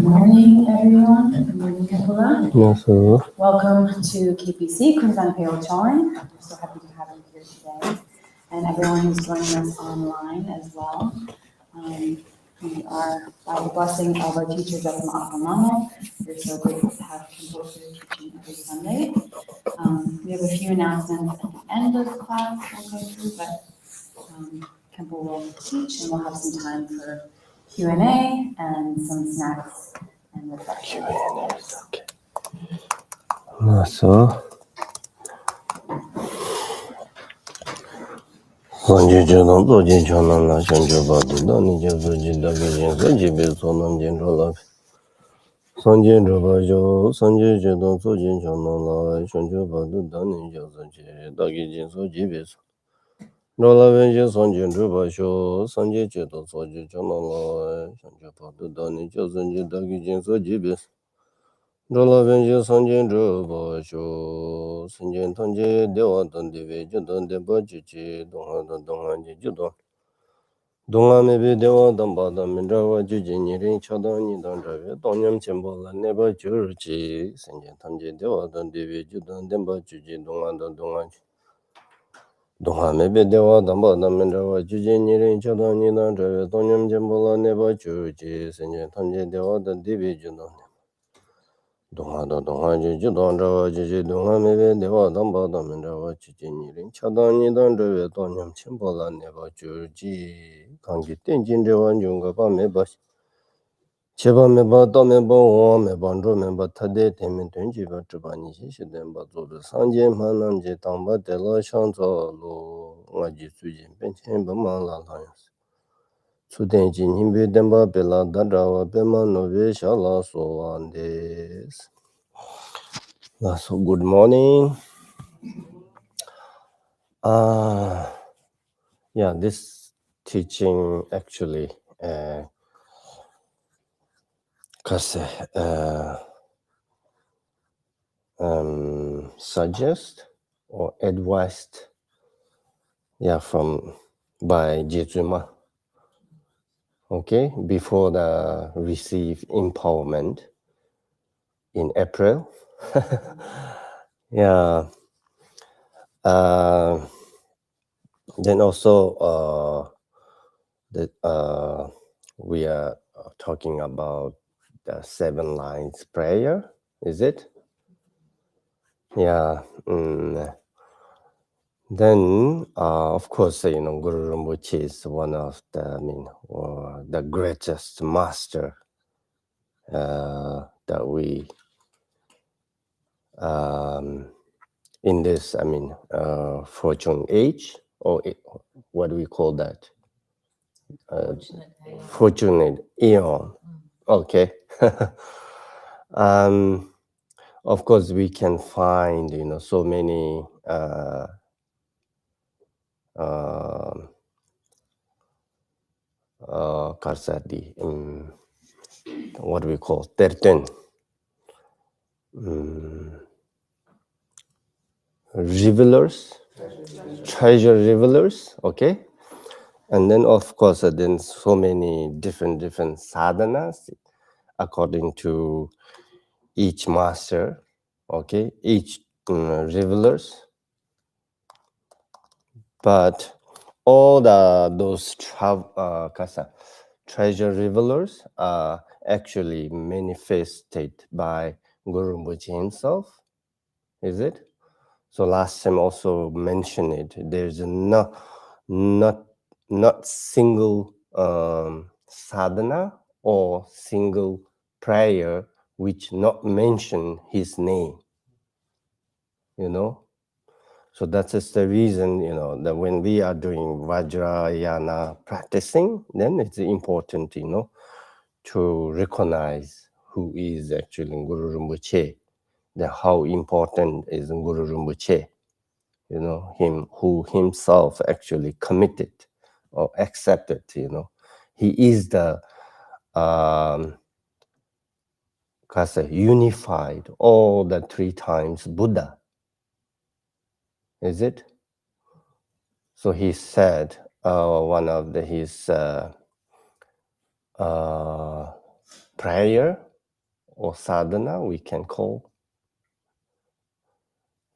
morning, everyone. Good morning, Khenpo. Yes, sir. Welcome to KPC, Kunzan Peo Choin. We're so happy to have you here today. And everyone who's joining us online as well. We are, by the blessing of our teachers at the Ma'akamama, we're so grateful to have Khenpo here teaching every Sunday. We have a few announcements at the end of class we'll go through, but Khenpo will teach and we'll have some time for Q&A and some snacks and refreshments. Okay. So, Sanjay Jodon, Dojin Chonan, La Shanjo Badu, Dani Joji, Dagajin, Sajibi, Sonam General. Sanjay Jobajo, Sanjay Jodon, Dojin Chonan, La Shanjo Badu, Dani Joji, Dagajin, Sojibi. Rola Venja, Sanjay Jobajo, Sanjay Jodon, Soji Chonan, La Shanjo Badu, Dani Joji, Dagajin, Sojibi. Rola Venja, Sanjay Jobajo, Sanjay Tanje, Dewa Dandive, Jodon, Debaji, Dongan, Jodon. Donga maybe Dewa Dambada, Mindrava, Jujin, Chadan, Dandrave, Donyam Chembola, never Jurji, Sanjay Tanje, Dewa Dandive, Jodon, Debaji, Dongan. Donga maybe Dewa Dambada, Mindrava, Jujin, Chadan, Dandrave, Donyam Chembola, never Jurji, Sanjay Tanje, Dewa Dandive, Jodon. Donga Judon, Jiji, Donga, maybe Dewa Dambada, Mindrava, Jujin, Chadan, Dandrave, Donyam Chembola, never Jurji, Kangi, Tenzin, Junga, Meba, Cheba Meba, Domeba, Mebandro, Member Tade, Temin, Tunjiva, Trubani, Shidemba, Sanjay, Mananje, Tamba, Della, Shanzo, Waji, Sujin, Benchen, Bamala, Lions. Sudenjin, Himbe, Demba, Bella, Dadawa, Bema, Nove, Shala, so on this. So, good morning. Yeah, this teaching actually, suggest or advised, by Jitsuma, okay, before the receive empowerment in April. Yeah. Then also we are talking about the 7 lines prayer, is it? Yeah. Then, of course, Guru Rinpoche is one of the greatest master that we in this, fortune age, or what do we call that? Fortunate eon. Okay. Of course, we can find, so many what do we call 13 revelers, treasure revelers, okay? And then, of course, then so many different sadhanas according to each master, okay? Each revelers. But all those treasure revelers are actually manifested by Guru Rinpoche himself, is it? So last time also mentioned it. There's not single sadhana or single prayer which not mention his name. So that is the reason, that when we are doing Vajrayana practicing, then it's important, to recognize who is actually Guru Rinpoche, how important is Guru Rinpoche, him who himself actually committed or accepted, he is the unified all the 3 times Buddha. Is it? So he said, one of his prayer or sadhana, we can call.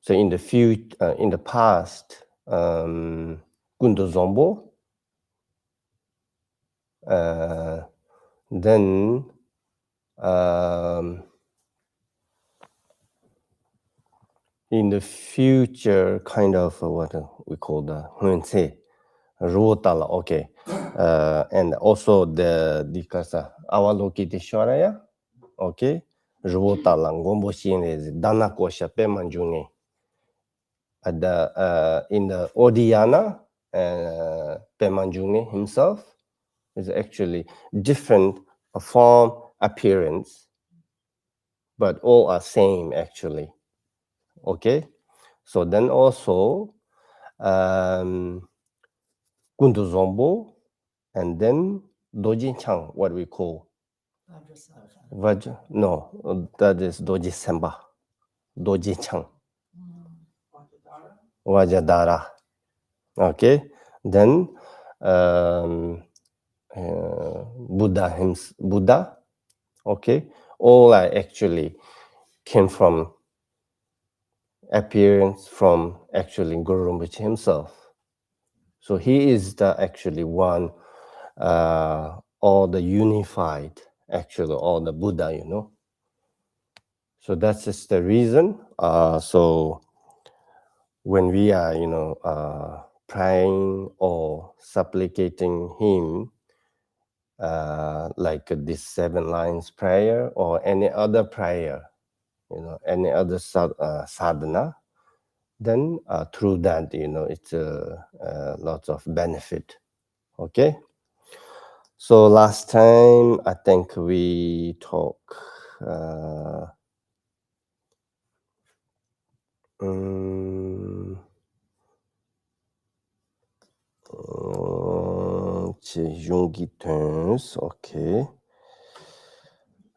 So in the past, Gundu Zombo, then in the future, kind of what we call the Huense, Ruotala, okay. And also the Dikasa, Awaloki Tishwaraya, okay. Ruotala, Ngombo Shin is Danako Shape Manjungi. In the Odiyana, Pemanjungi himself is actually different form, appearance, but all are same actually. Okay, so then also Gundu Zombo, and then Doji Chang, what we call that is Doji Semba, Doji Chang, Vajadara. Okay, then Buddha, okay, all are actually came from appearance from actually Guru Rinpoche himself. So he is the actually one, all the unified, actually all the Buddha, you know. So that's just the reason. So when we are, you know, praying or supplicating him, like this 7 lines prayer or any other prayer, you know, any other sadhana, then through that, you know, it's lots of benefit. Okay. So last time, I think we talked Jungi terms, okay.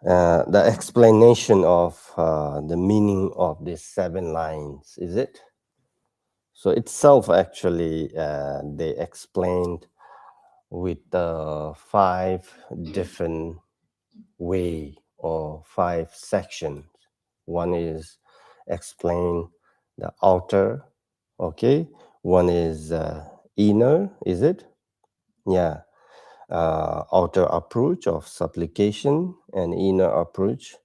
The explanation of the meaning of these 7 lines, is it? So itself actually they explained with 5 different way or 5 sections. One is explain the outer, okay. One is inner, is it? Yeah. Outer approach of supplication and inner approach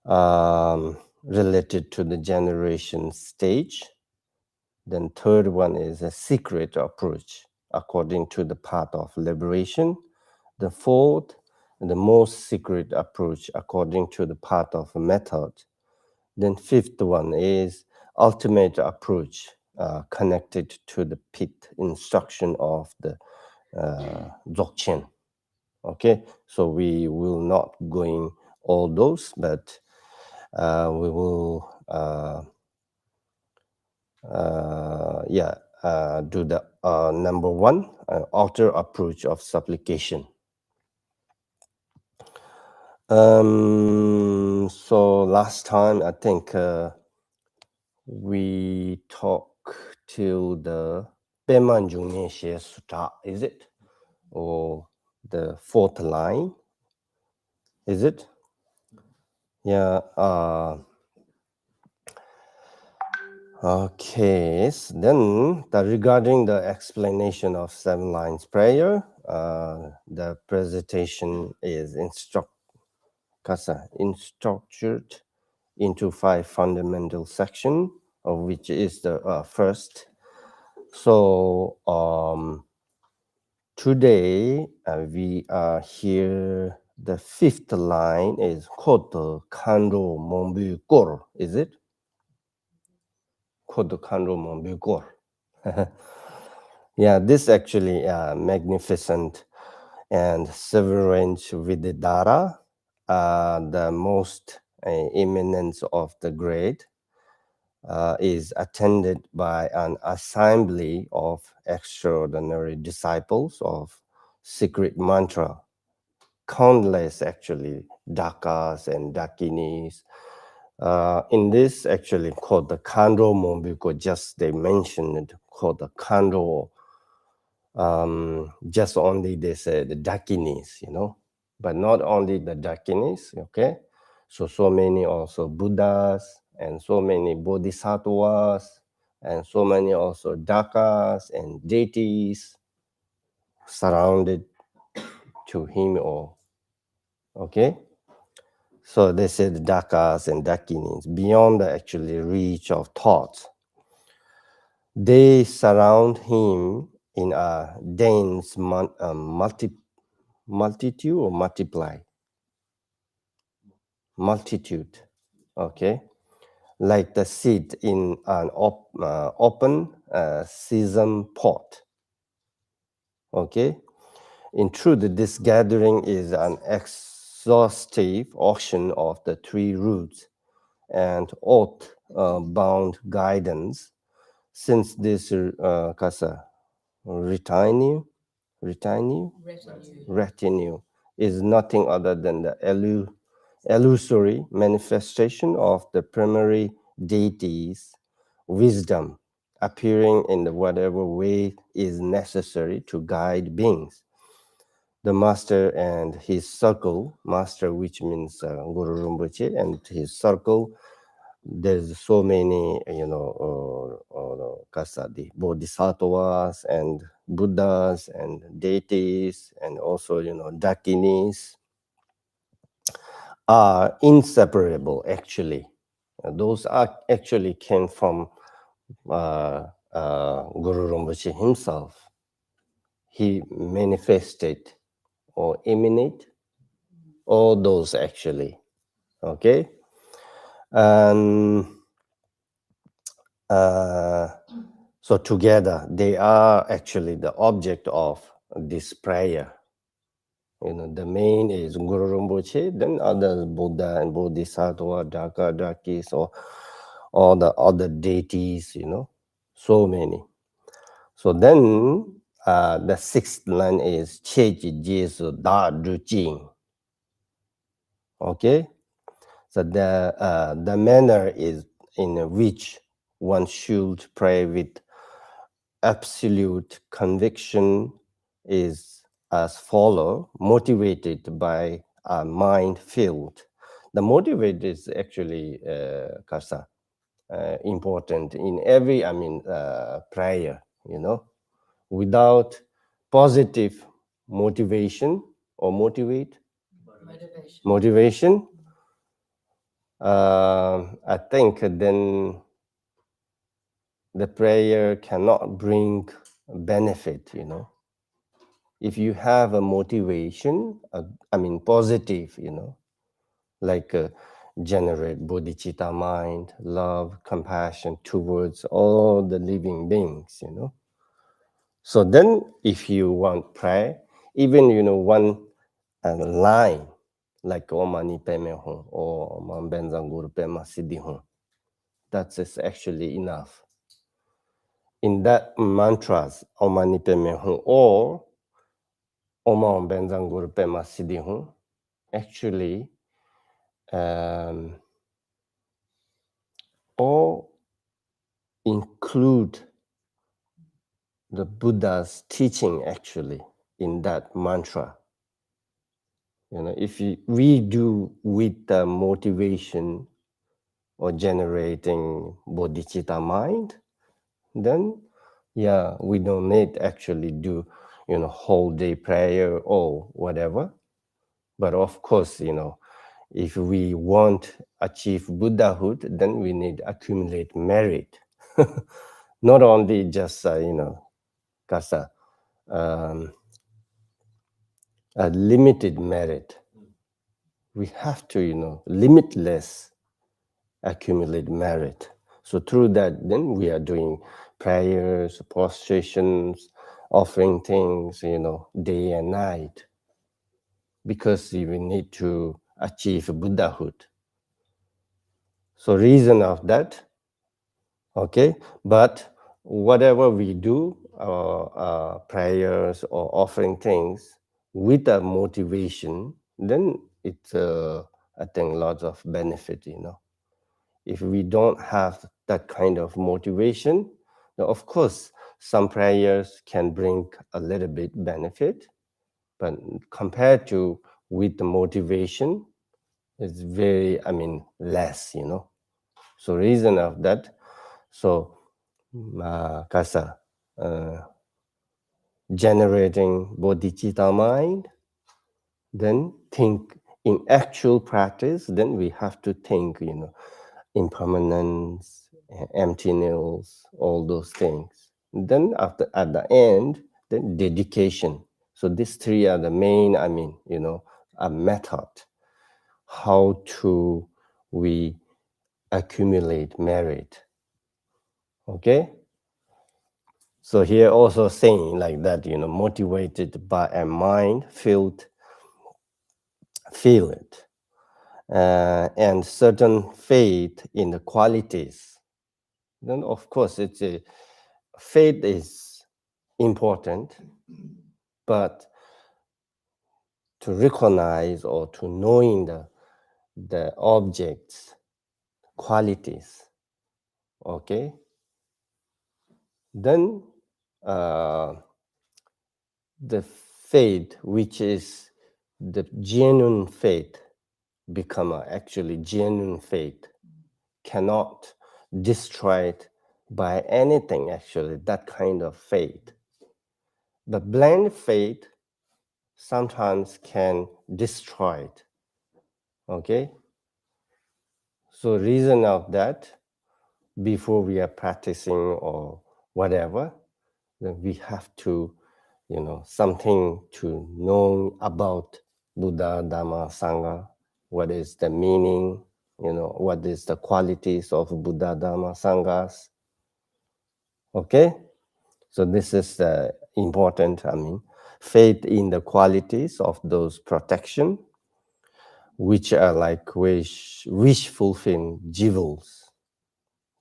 related to the generation stage. Then third one is a secret approach according to the path of liberation. The fourth, the most secret approach according to the path of method. Then fifth one is ultimate approach connected to the pit instruction of the Dzogchen. Okay, so we will not going all those, but we will do the number 1, outer approach of supplication. So last time I think we talked till the Pemanjung She Sutta, is it? Or the 4th line, is it? Yeah. Okay, so then regarding the explanation of 7 lines prayer, the presentation is structured into 5 fundamental sections, of which is the first. So today we are here. The 5th line is Koto Kando Mombu Kor, is it? Koto Kando Mombu Kor. Yeah, this actually magnificent and sovereign Vididara, the most eminence of the great, is attended by an assembly of extraordinary disciples of secret mantra, countless actually dakas and dakinis. In this actually called the Kando Mombuko, just they mentioned it, called the Kando, just only they said the dakinis, you know, but not only the dakinis, okay. So many also Buddhas and so many Bodhisattvas and so many also Dakas and deities surrounded to him all. Okay? So they said Dakas and Dakinis, beyond the actually reach of thought. They surround him in a dense multitude or multitude, okay, like the seed in an open sesame pot, okay. In truth, this gathering is an exhaustive auction of the three roots and oath bound guidance, since this retinue retinue is nothing other than the illusory manifestation of the primary deity's wisdom, appearing in whatever way is necessary to guide beings. The master and his circle, master which means Guru Rinpoche, and his circle, there's so many, the bodhisattvas and Buddhas and deities and also, Dakinis are inseparable actually. Those are actually came from Guru Rinpoche himself. He manifested or emanate all those actually, okay? And so together, they are actually the object of this prayer. The main is Guru Rinpoche, then others, Buddha and Bodhisattva, Daka, Dakis, or all the other deities, so many. So then the sixth line is Cheji Jesu Da Du Jing. Okay? So the manner is in which one should pray with absolute conviction is as follow, motivated by a mind field. The motivate is actually important in every prayer. Without positive motivation or motivation, I think then the prayer cannot bring benefit. If you have a motivation, positive, like generate bodhicitta mind, love, compassion towards all the living beings, So then if you want prayer, even, one line, like Om Mani Padme Hum or Om Benzang Guru Pema Siddhi Hum, that is actually enough. In that mantras, Om Mani Padme Hum or Om Benzang Guru Pema Siddhi Hum, actually all include the Buddha's teaching actually in that mantra. If we do with the motivation or generating bodhicitta mind, then we don't need actually do whole day prayer or whatever. But of course, if we want achieve Buddhahood, then we need accumulate merit. Not only just a limited merit. We have to limitless accumulate merit. So through that, then we are doing prayers, prostrations, offering things, day and night, because we need to achieve Buddhahood. So reason of that, okay, but whatever we do, prayers or offering things with a motivation, then it's, I think, lots of benefit, If we don't have that kind of motivation, now of course, some prayers can bring a little bit benefit, but compared to with the motivation, It's very, less, So reason of that, so kasa, generating bodhicitta mind, then think in actual practice, then we have to think, impermanence, emptiness, all those things. Then after at the end, then dedication. So these three are the main, a method how to we accumulate merit. Okay? So here also saying like that, motivated by a mind filled, feel it. And certain faith in the qualities. Then of course faith is important, but to recognize or to knowing the objects, qualities, okay? Then the faith, which is the genuine faith, become actually genuine faith, cannot destroy it by anything, actually, that kind of faith. But blind faith sometimes can destroy it. Okay? So reason of that, before we are practicing or whatever, then we have to, something to know about Buddha, Dharma, Sangha, what is the meaning, what is the qualities of Buddha, Dharma, Sanghas. Okay? So this is important, faith in the qualities of those protection, which are like wish fulfilling jewels.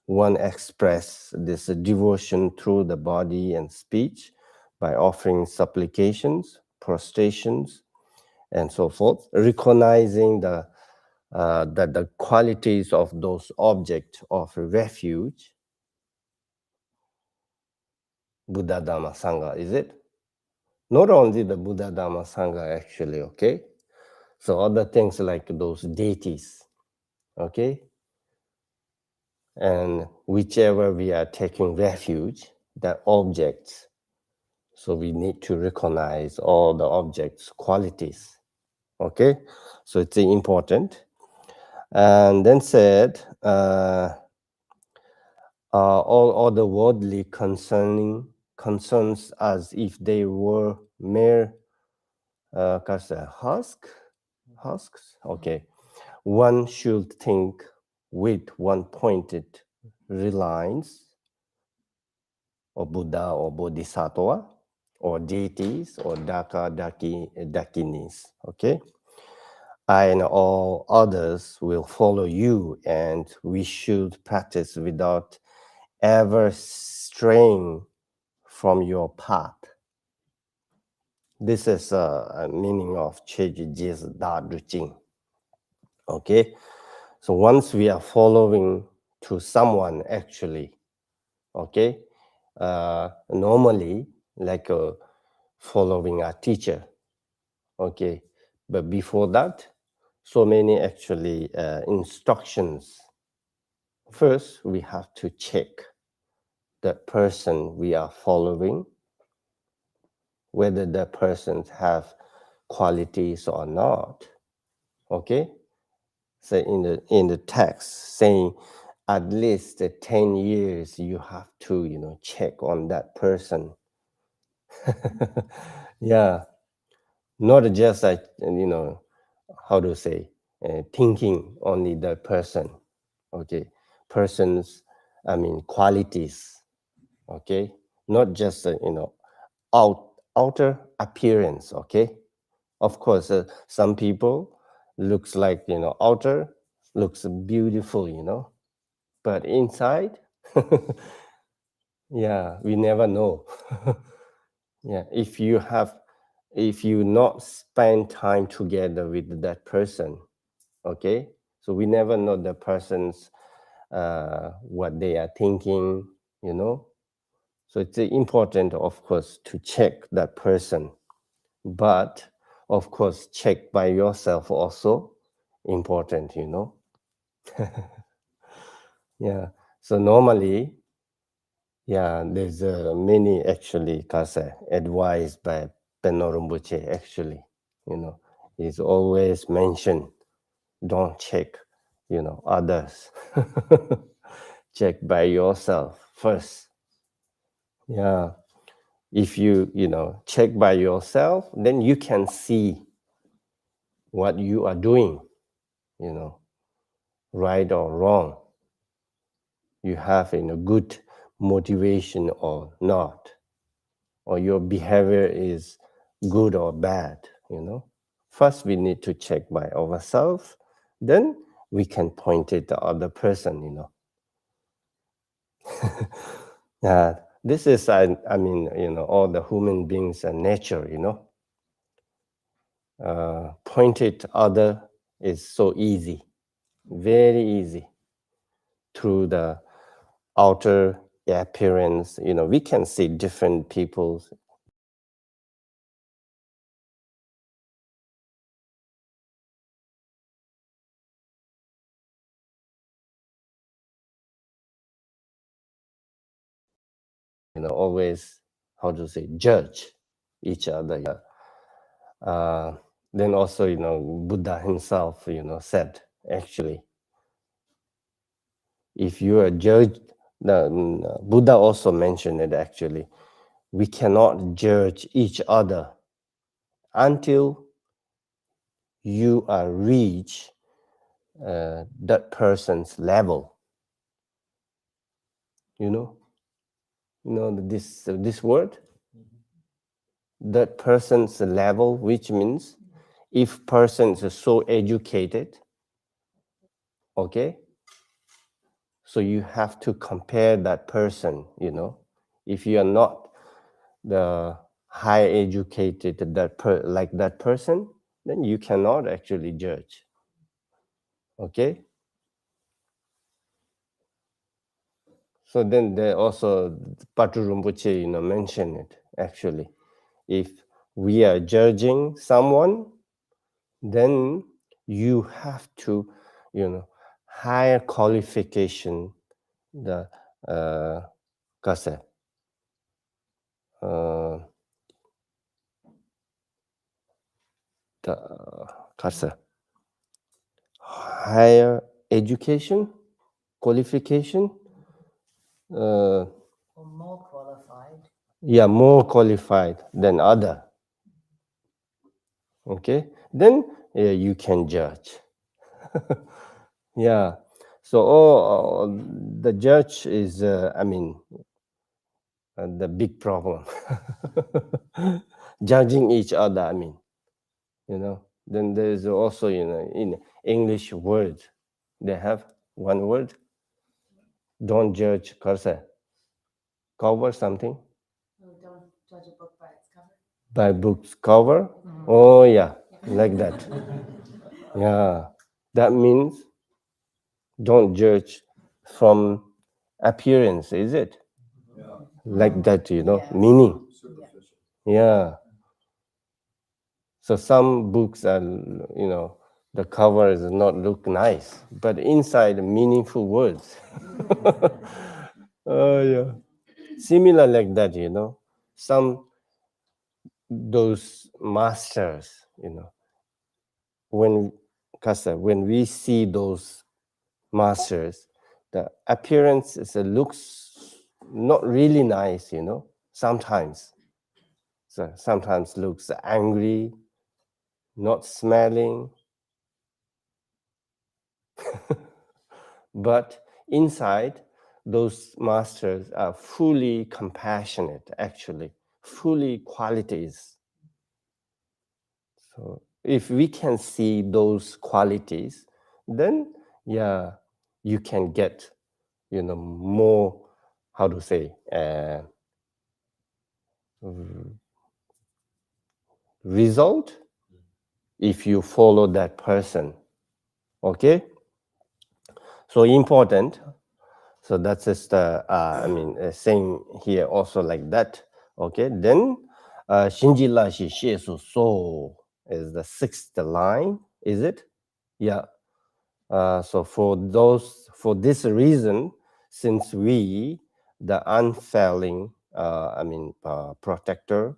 One express this devotion through the body and speech by offering supplications, prostrations, and so forth, recognizing the qualities of those objects of refuge, Buddha, Dhamma, Sangha, is it? Not only the Buddha, Dhamma, Sangha, actually, okay? So other things like those deities, okay? And whichever we are taking refuge, the objects. So we need to recognize all the objects' qualities, okay? So it's important. And then said, all the worldly concerns as if they were mere husks. Okay, one should think with one pointed reliance or Buddha or Bodhisattva or deities or dakinis. Okay, I and all others will follow you, and we should practice without ever straying from your path. This is a meaning of Cheji's Da Jing. Okay, so once we are following to someone, actually, okay, normally like following a teacher, okay, but before that, so many actually instructions. First, we have to check the person we are following, whether the persons have qualities or not. Okay, so in the text saying at least 10 years you have to check on that person. Yeah, not just like how to say thinking only the person. Okay, persons, qualities. Okay, not just outer appearance. Okay, of course some people looks like outer looks beautiful, but inside yeah, we never know. Yeah, if you not spend time together with that person, okay, so we never know the person's what they are thinking. So it's important, of course, to check that person, but of course check by yourself also, important, Yeah. So normally, yeah, there's many actually kasa advised by Penorumbuche actually, is always mentioned, don't check, others. Check by yourself first. Yeah. If you, check by yourself, then you can see what you are doing, right or wrong. You have a good motivation or not, or your behavior is good or bad, First, we need to check by ourselves, then we can point it to other person, This is, I mean, all the human beings and nature, Point it other is so easy, very easy, through the outer appearance. We can see different people's always, how to say, judge each other. Then also, Buddha himself, said, actually, if you are judged, Buddha also mentioned it actually, we cannot judge each other until you are reach that person's level. This word, that person's level, which means if person is so educated, okay, so you have to compare that person, if you are not the high educated like that person, then you cannot actually judge, okay. So then they also Patu Rinpoche, mentioned it actually. If we are judging someone, then you have to, higher qualification, the kase, the kase, higher education, qualification, Or more qualified. yeah, more qualified than other. Okay, then you can judge. Yeah. So the judge is, the big problem. Judging each other, Then there's also, in English word, they have one word, don't judge cover something. Oh, don't judge a book by its cover. By book's cover? Oh, yeah, like that. Yeah, that means don't judge from appearance, is it? Like that, Yeah. meaning. Yeah. Yeah. So some books are, the cover does not look nice, but inside meaningful words. Oh, yeah. Similar like that, some those masters, when we see those masters, the appearance looks not really nice, sometimes. So sometimes looks angry, not smelling. But inside, those masters are fully compassionate, actually, fully qualities. So if we can see those qualities, then yeah, you can get, more, how to say, result if you follow that person. Okay? So important. So that's just saying here also like that. Okay, then Shinji Lashi Shiesu So is the sixth line, is it? Yeah. So for this reason, since we, the unfailing, protector,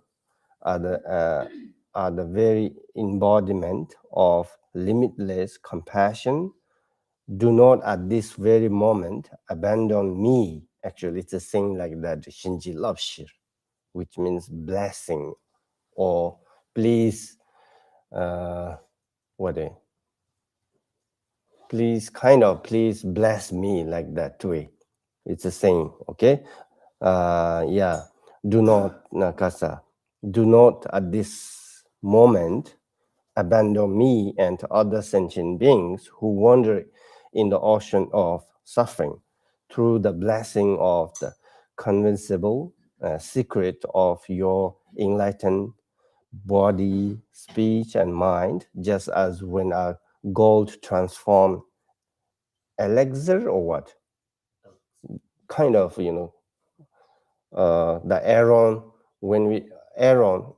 are the very embodiment of limitless compassion, do not at this very moment abandon me. Actually, it's a saying like that, Shinji Lapshir, which means blessing, or please, please bless me, like that way. It's a saying, okay? Yeah, do not, Nakasa, do not at this moment abandon me and other sentient beings who wander in the ocean of suffering through the blessing of the convincible secret of your enlightened body, speech, and mind, just as when a gold transform elixir or what? Kind of, the iron, when we, iron,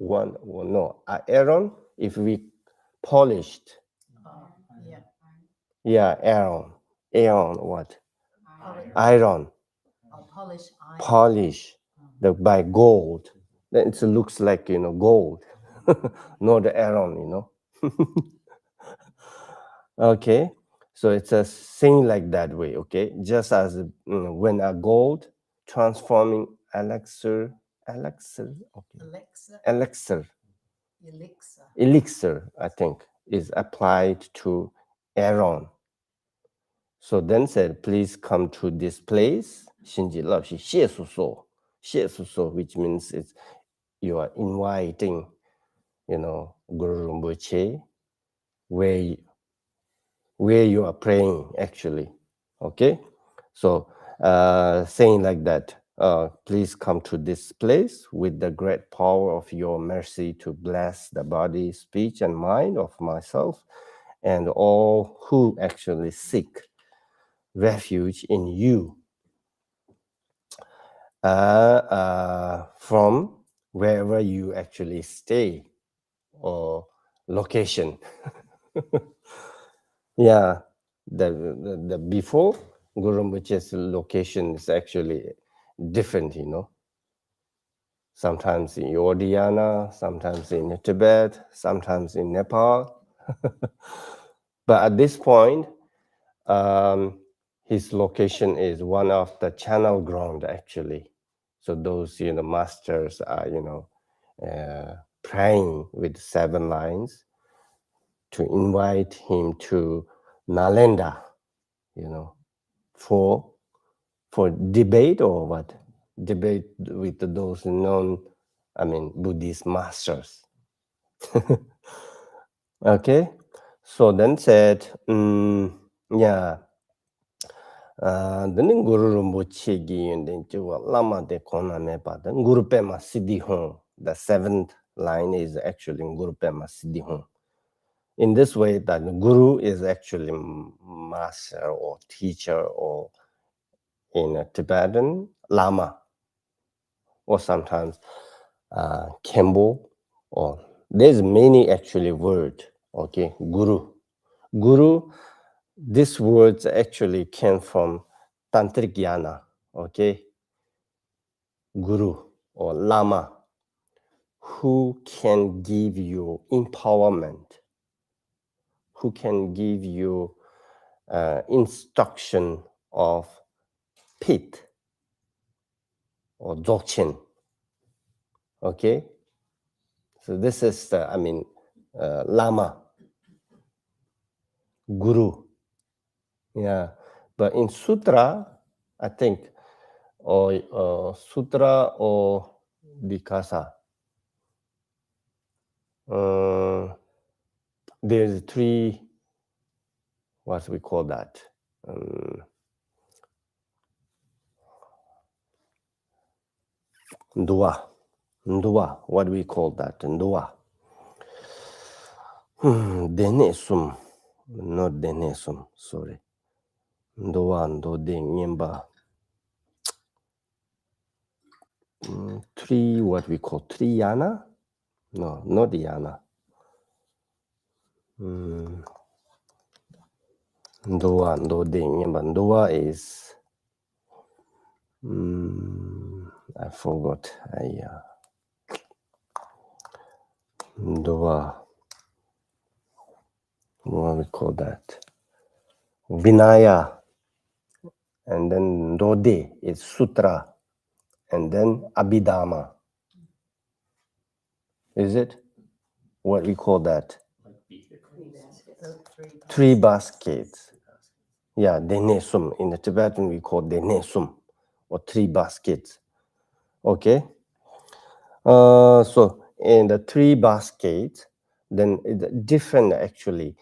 iron, if we polished, Yeah. yeah, iron, what? Iron, Polish iron. polish, by gold, then it looks like, gold, not the iron, Okay, so it's a thing like that way, okay? Just as when a gold transforming elixir, okay, elixir, I think, is applied to iron. So then said, please come to this place, Shinji Love, which means it's, you are inviting, Guru Rinpoche, where you are praying, actually. Okay, so saying like that, please come to this place with the great power of your mercy to bless the body, speech, and mind of myself and all who actually seek refuge in you from wherever you actually stay or location. Yeah, the before Guru Rinpoche's location is actually different, Sometimes in Yordana, sometimes in Tibet, sometimes in Nepal. But at this point, his location is one of the channel ground, actually. So those, masters are, praying with 7 lines to invite him to Nalanda, for debate or what? Debate with those Buddhist masters. Okay, so then said, yeah, then Guru Rinpoche gi then lama de kona me pa then Guru Pema Siddhi Hon. The 7th line is actually Guru Pema Siddhi Hon. In this way, that the Guru is actually master or teacher, or in a Tibetan, Lama, or sometimes Khenpo, or there's many actually word, okay, Guru. Guru, this words actually came from Tantric Yana, okay, Guru or Lama, who can give you empowerment, who can give you instruction of pit or dzogchen. Okay, so this is the, Lama, Guru. Yeah, but in Sutra, I think, or Sutra or Vikasa, there's 3, what we call that? Ndua, what do we call that? Ndua. Denesum, not Denesum, sorry. Ndua, Ndode, Nyemba. 3, what we call 3 yana? No, not yana. Ndua, ndoding, but ndua is, I forgot. Ndua, what we call that? Vinaya, and then ndode is sutra, and then abhidharma. Is it? What we call that? The Three baskets. Yeah, denesum. In the Tibetan, we call denesum, or three baskets. Okay. So in the three baskets, then it's different actually.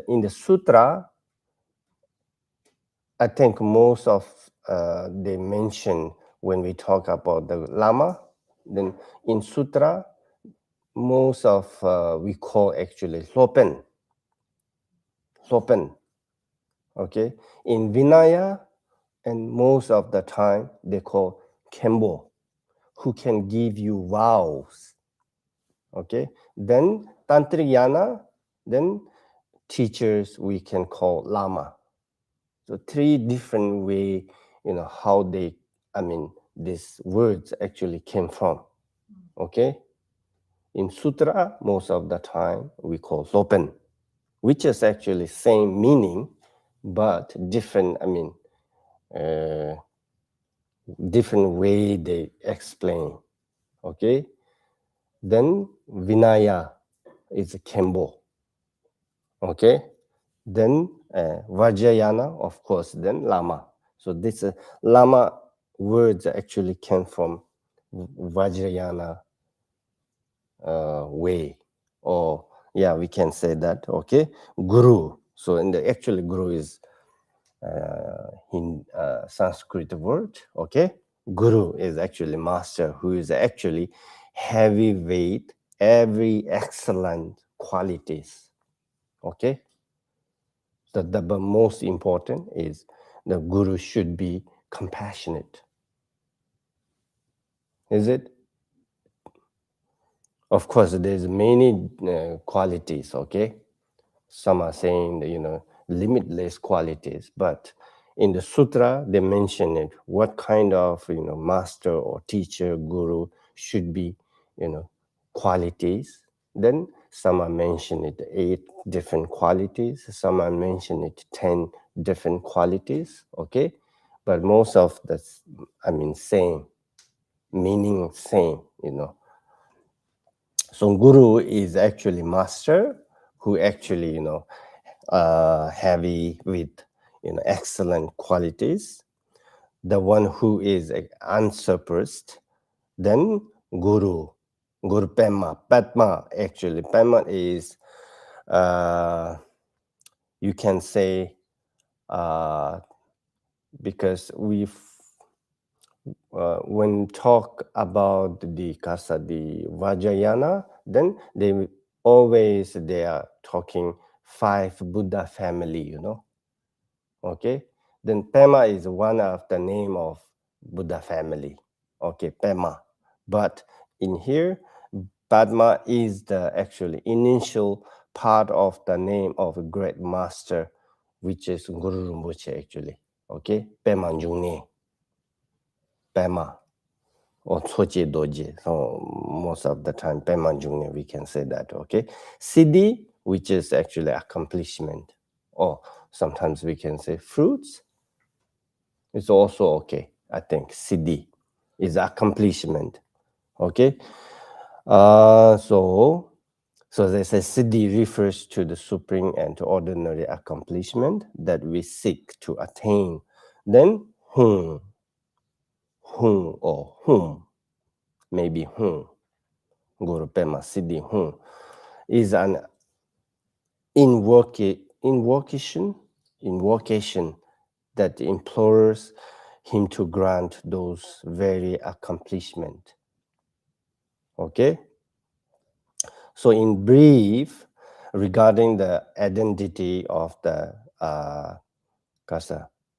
In the sutra, I think most of they mention when we talk about the lama. Then in sutra, most of we call actually lopen. Okay. In Vinaya, and most of the time they call Khenpo, who can give you vows. Okay. Then Tantriyana, then teachers we can call Lama. So three different way, how they, these words actually came from. Okay. In Sutra, most of the time we call Lopen, which is actually same meaning, but different, different way they explain. Okay. Then Vinaya is Khenpo. Okay. Then Vajrayana, of course, then Lama. So this Lama words actually came from Vajrayana way. Or yeah, we can say that. Okay. Guru. So in the actually Guru is in Sanskrit word. Okay. Guru is actually master who is actually heavyweight, every excellent qualities. Okay. The most important is the guru should be compassionate. Is it? Of course, there's many qualities. Okay. Some are saying that, limitless qualities, but in the sutra they mention it. What kind of master or teacher, guru should be qualities. Then some are mention it 8 different qualities. Some are mention it 10 different qualities. Okay, but most of the same meaning, same. So guru is actually master who actually heavy with excellent qualities, the one who is unsurpassed. Then guru Pema, Padma. Actually Pema is you can say because when talk about the Vajrayana, then they are talking 5 Buddha family, Okay. Then Pema is one of the name of Buddha family. Okay, Pema. But in here, Padma is the actually initial part of the name of a great master, which is Guru Rinpoche actually. Okay, Pema Jungni. Pema. Or Tsoche Doje. So most of the time, Pema Jungni, we can say that. Okay. Siddhi, which is actually accomplishment. Or sometimes we can say fruits. It's also okay. I think Siddhi is accomplishment. Okay. So they say Siddhi refers to the supreme and ordinary accomplishment that we seek to attain. Then whom or whom, maybe whom, Guru Pema Siddhi whom is an invocation that implores him to grant those very accomplishment. Okay. So in brief, regarding the identity of the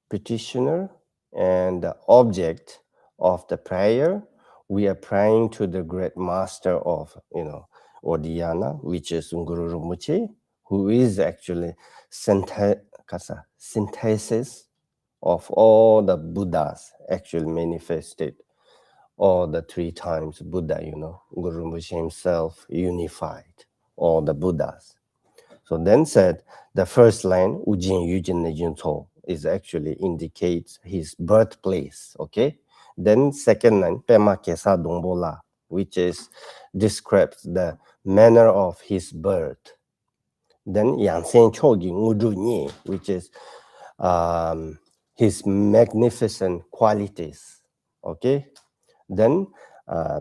petitioner and the object of the prayer, we are praying to the great master of Odiyana, which is Guru Rinpoche, who is actually synthesis of all the Buddhas actually manifested. All the 3 times Buddha, Guru Rinpoche himself unified all the Buddhas. So then said the first line, Ujin Yujin Nejin Cho, is actually indicates his birthplace. Okay. Then second line, Pema Kesa Dongbola, which is describes the manner of his birth. Then Yang Sen Chogi Ngudu Ni, which is his magnificent qualities. Okay. Then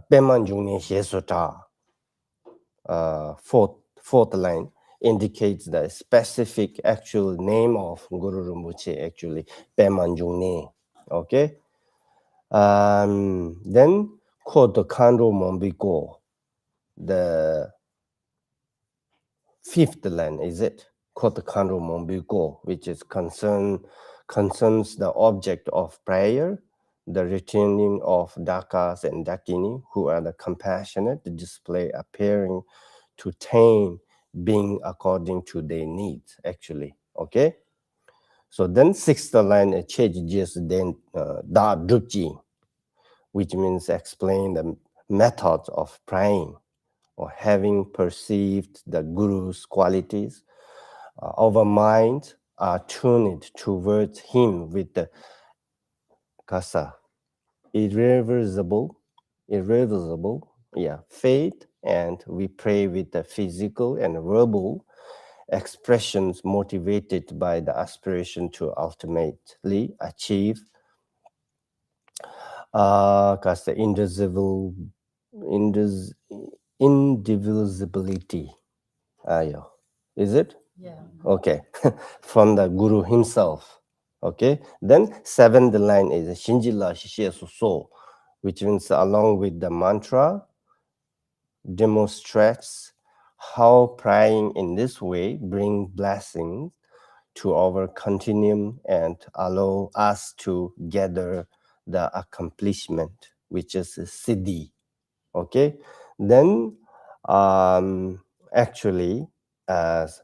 Peman Jungni Hyesuta, fourth line, indicates the specific actual name of Guru Rinpoche, actually, Peman Jungni. Okay. Then Koto Kando Mombiko, the fifth line, is it? Koto Kando Mombiko, which is concerns the object of prayer, the returning of Dakas and Dakini, who are the compassionate display appearing to tame being according to their needs, actually. Okay. So then sixth line, just then Da Dukji, which means explain the method of praying or having perceived the Guru's qualities. Our minds are tuned towards him with the kasa, irreversible, faith, and we pray with the physical and verbal expressions motivated by the aspiration to ultimately achieve kasa indivisibility. Is it? Yeah. Okay. From the Guru himself. Okay. Then seventh line is Shinjila Shishe So, which means along with the mantra, demonstrates how praying in this way bring blessings to our continuum and allow us to gather the accomplishment, which is siddhi. Okay. Then actually, as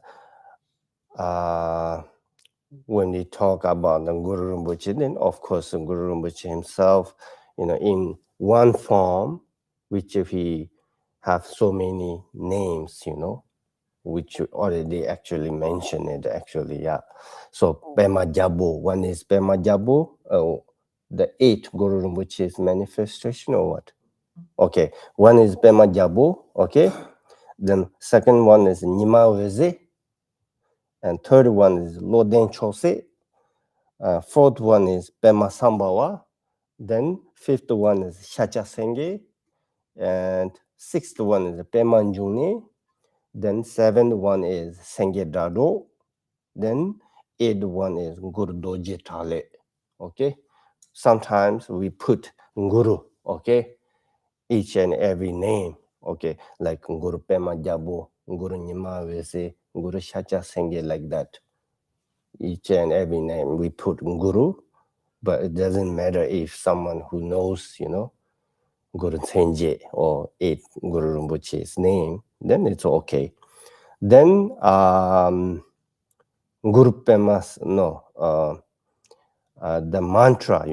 when we talk about the Guru Rinpoche, then of course the Guru Rinpoche himself, in one form, which he have so many names, which you already actually mentioned it, actually, yeah. So Pema Jabu, one is Pema Jabu, the 8 Guru Rinpoche's manifestation or what? Okay, one is Pema Jabu, okay. Then second one is Nima Weze, and third one is Loden Chose. Fourth one is Pema Sambawa. Then fifth one is Shacha Senge. And sixth one is Pema Njune. Then seventh one is Senge Dado. Then eighth one is Guru Doji Tale. Okay. Sometimes we put Guru, okay, each and every name, okay, like Guru Pema Jabu, Guru Nima Wese, Guru Shacha Senge, like that. Each and every name we put Guru, but it doesn't matter if someone who knows, Guru Tenzin or 8 Guru Rinpoche's name, then it's okay. Then Guru Pemas, the mantra,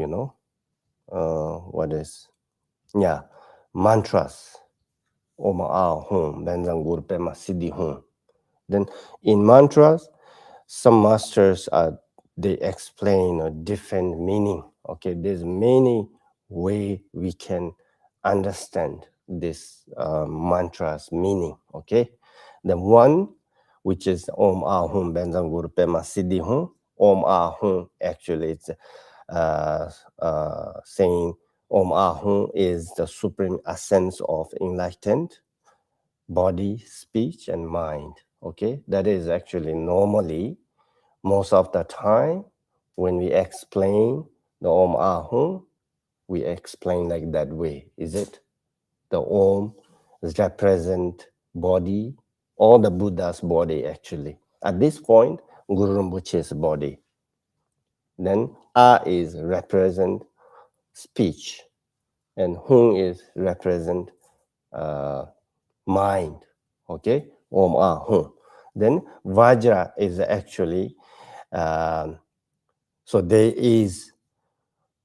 what is, mantras, Oma A Hum, Benzang Guru Pemas Siddhi Hum. Then in mantras, some masters they explain a different meaning. Okay, there's many way we can understand this mantra's meaning. Okay, the one which is Om Ahum Benzang Guru Pema Siddhi Hum. Om Ahum actually it's saying Om Ahum is the supreme essence of enlightened body, speech, and mind. Okay, that is actually normally most of the time when we explain the Om Ahum, we explain like that way. Is it? The Om represent body, all the Buddha's body actually. At this point, Guru Rinpoche's body. Then A is represent speech, and Hum is represent mind. Okay, Om Ahum. Then Vajra is actually So there is,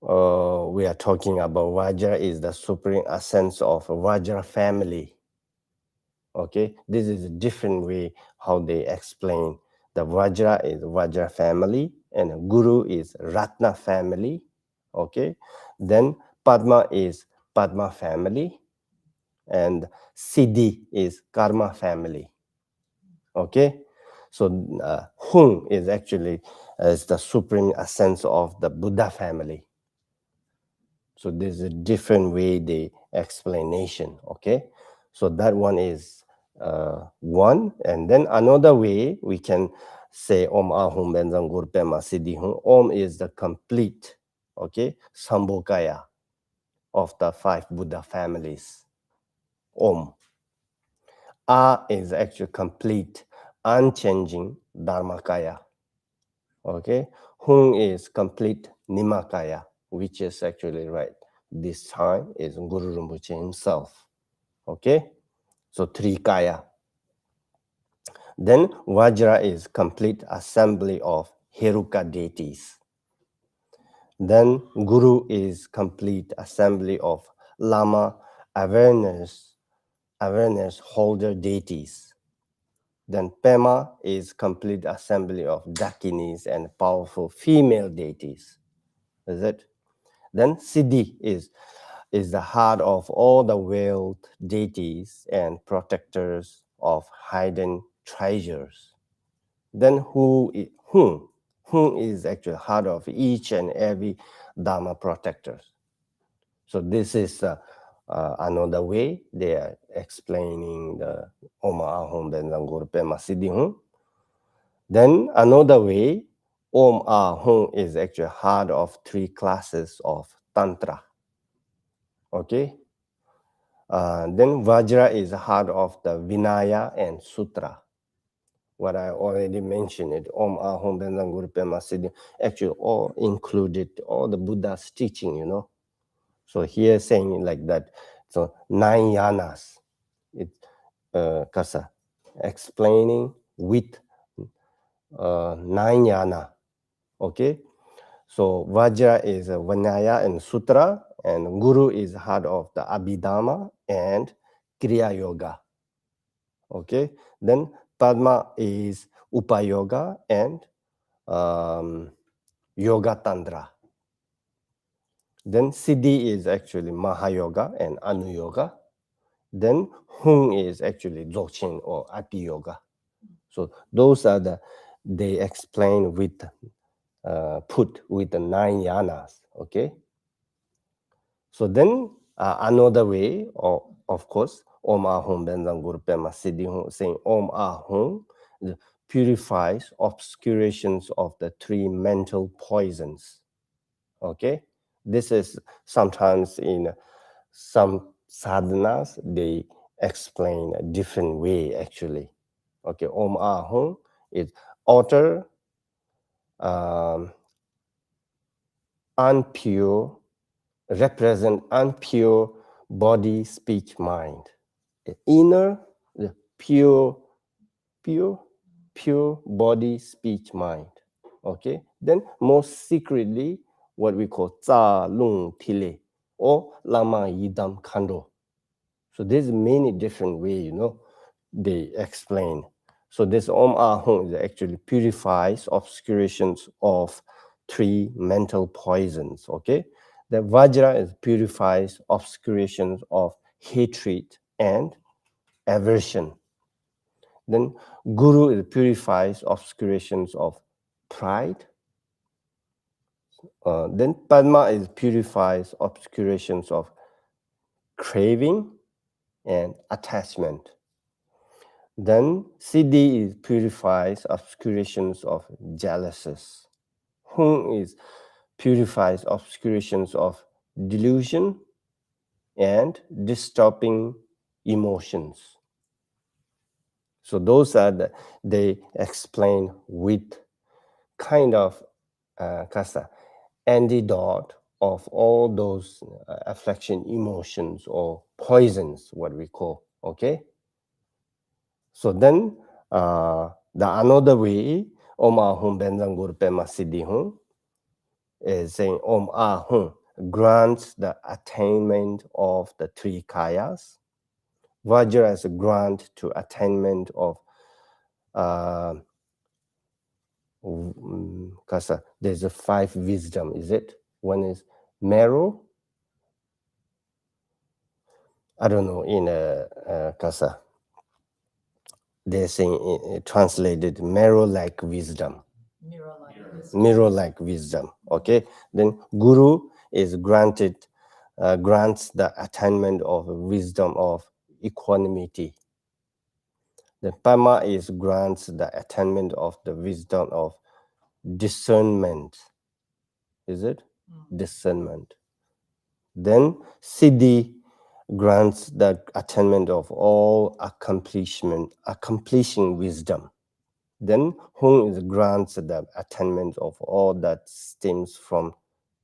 we are talking about Vajra is the supreme essence of Vajra family. Okay, this is a different way how they explain. The Vajra is Vajra family and Guru is Ratna family. Okay, then Padma is Padma family and Siddhi is Karma family. Okay, so Hung is actually is the supreme essence of the Buddha family. So there's a different way the explanation. Okay, so that one is one, and then another way we can say Om Ahum Benzang Gurpema Siddhi Hung. Om is the complete, okay, Sambhokaya of the 5 Buddha families. Om. A is actually complete, unchanging Dharmakaya. Okay, Hung is complete Nimakaya, which is actually right. This time is Guru Rinpoche himself. Okay, so 3 Kaya. Then Vajra is complete assembly of Heruka deities. Then Guru is complete assembly of Lama awareness holder deities. Then Pema is complete assembly of Dakinis and powerful female deities. Is it? Then Siddhi is the heart of all the veiled deities and protectors of hidden treasures. Then Hung is actually heart of each and every Dharma protectors. So this is another way they are explaining the Oma Ahum Benzang Gurpema Siddhi Hung. Then another way, Om Ahum is actually heart of 3 classes of Tantra. Okay. Then Vajra is heart of the Vinaya and Sutra. What I already mentioned, it Om Ahum Benzang Gurpema Siddhi actually all included all the Buddha's teaching, you know. So here saying it like that. So 9 yanas, it Kasa, explaining with 9 yana. Okay. So Vajra is Vinaya and Sutra, and Guru is heart of the Abhidhamma and Kriya Yoga. Okay, then Padma is Upayoga and Yoga Tantra. Then Siddhi is actually Mahayoga and Anuyoga. Then Hung is actually Dzogchen or Ati Yoga. So those are they explain with, put with the 9 yanas, okay? So then another way, of course, Om Ahum Benzang Gurpema Siddhi Hung, saying Om Ahum purifies obscurations of the 3 mental poisons. Okay, this is sometimes in some sadhanas they explain a different way actually. Okay, Om Ahum is outer unpure, represent unpure body, speech, mind. Inner, the pure body, speech, mind. Okay, then most secretly, what we call Tsa Lung Tile or Lama Yidam Kando. So there's many different ways, you know, they explain. So this Om Ahum actually purifies obscurations of 3 mental poisons, okay? The Vajra is purifies obscurations of hatred and aversion. Then Guru purifies obscurations of pride. Then Padma purifies obscurations of craving and attachment. Then Siddhi purifies obscurations of jealousies. Hung purifies obscurations of delusion and disturbing emotions. So those are they explain with kind of kasa antidote of all those affliction emotions or poisons, what we call, okay? So then the another way, Om Ahum Benzangur Pema Siddhi Hum is saying Om Ahum grants the attainment of the three kayas. Vajra is a grant to attainment of Kasa. There's a 5 wisdom, is it? One is Meru. I don't know, in Kasa. They're saying translated Meru-like wisdom. Mirror-like wisdom. Okay. Then Guru is grants the attainment of wisdom of equanimity. The Pama is grants the attainment of the wisdom of discernment. Is it? Discernment. Then Siddhi grants the attainment of all accomplishing wisdom. Then Hum is grants the attainment of all that stems from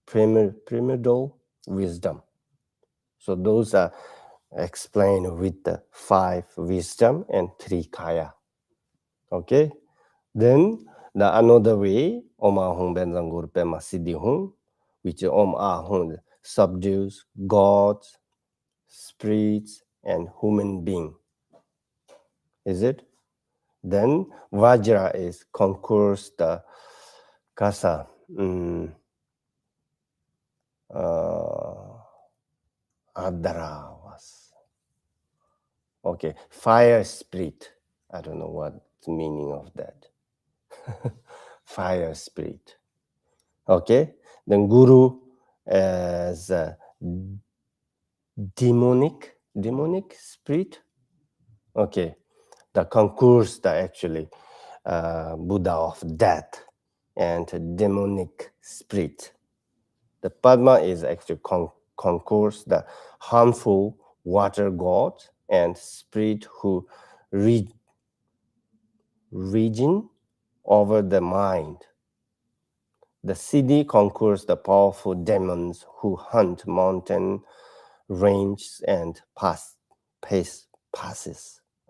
primordial wisdom. So those are explained with the 5 wisdom and 3 kaya. Okay. Then the another way, Om Ahum Benzangur Pema Siddhi Hum, which Om Ahum subdues gods, spirits, and human being. Is it? Then Vajra is conquers the Kasa. Adara was. Okay, fire spirit. I don't know what the meaning of that. Fire spirit. Okay, then Guru as a demonic spirit. Okay, that conquers the actually Buddha of death and demonic spirit. The Padma is actually conquers the harmful water god and spirit who region over the mind. The Siddhi conquers the powerful demons who hunt mountain ranges and passes.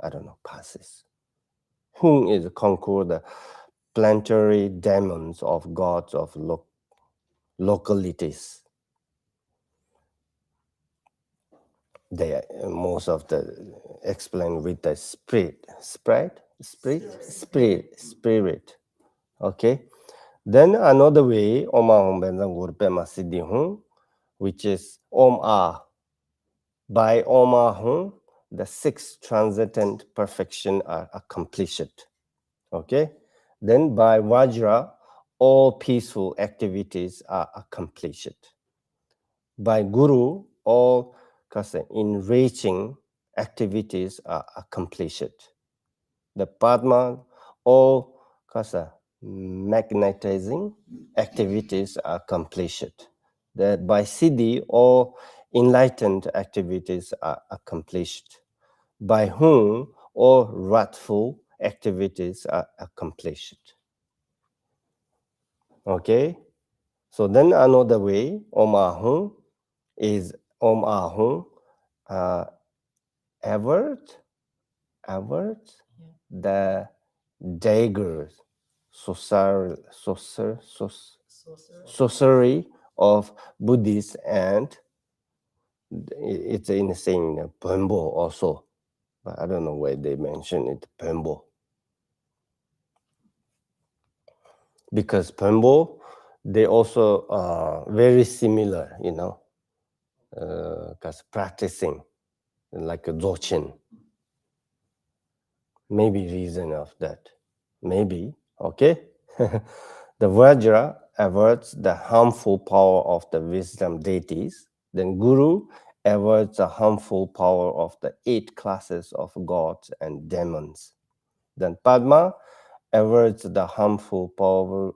I don't know, passes. Hum is conquer the planetary demons of gods of localities. They most of the explain with the spirit. Okay. Then another way, Om Ahum Benzangur Pema Siddhi Hum, which is Om Ah. By Om Ahum, the 6 transcendent perfection are accomplished. Okay. Then by Vajra, all peaceful activities are accomplished. By Guru, all enriching activities are accomplished. The Padma, all magnetizing activities are accomplished. That by Siddhi, all enlightened activities are accomplished. By whom all wrathful activities are accomplished. Okay? So then another way, Om Ahum is Om Ahum avert the daggers, sorcery of Buddhists, and it's in the saying Khenpo also, but I don't know why they mention it Khenpo. Because Khenpo, they also are very similar, because practicing like a Dzogchen. Maybe reason of that. Maybe, okay? The Vajra averts the harmful power of the wisdom deities. Then Guru averts the harmful power of the 8 classes of gods and demons. Then Padma averts the harmful power,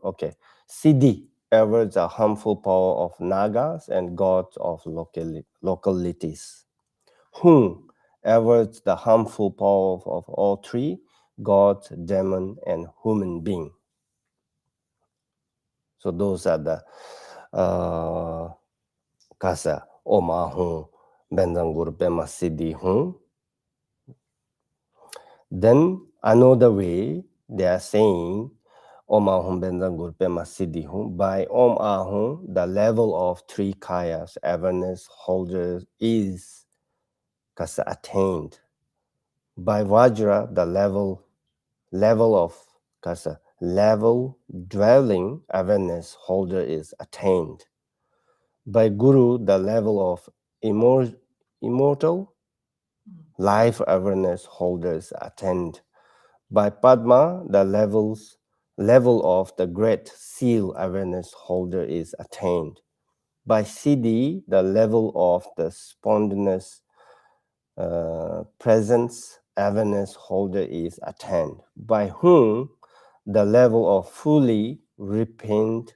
Siddhi averts the harmful power of Nagas and gods of localities. Hum averts the harmful power of all 3, God, demon, and human being. So those are the Kasa, Om Ahum, Benzangur Pema Siddhi Hum. Then another way, they are saying Om Ahum Benzang Gurpe Masidi Hum. By Om Ahum, the level of three kayas, awareness holder, is kasa attained. By Vajra, the level of kasa level dwelling awareness holder is attained. By Guru, the level of immortal life awareness holders attained. By Padma, the level of the great seal awareness holder is attained. By Siddhi, the level of the spontaneous presence awareness holder is attained. By whom the level of fully repent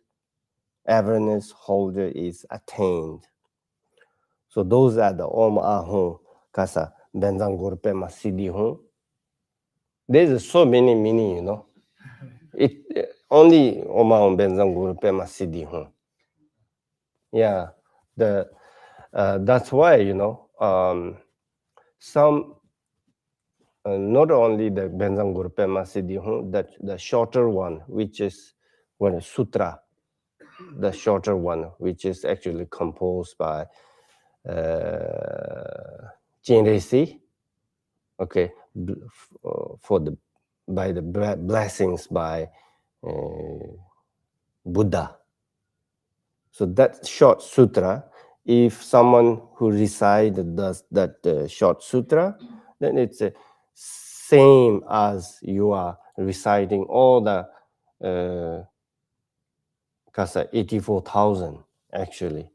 awareness holder is attained. So those are the Om Ahum Kasa Benzang Gurpe Masidi Hum. There's so many meaning, you know. It only Om Ahum Benzang Gurpe Masidi Hum. Yeah, that's why, you know, some not only the Benzang Gurpe Masidi Hum, that the shorter one, which is one sutra, the shorter one, which is actually composed by Chenrezig, okay, by the blessings by Buddha. So that short sutra, if someone who recites that short sutra, then it's the same as you are reciting all the kasa 84,000 actually.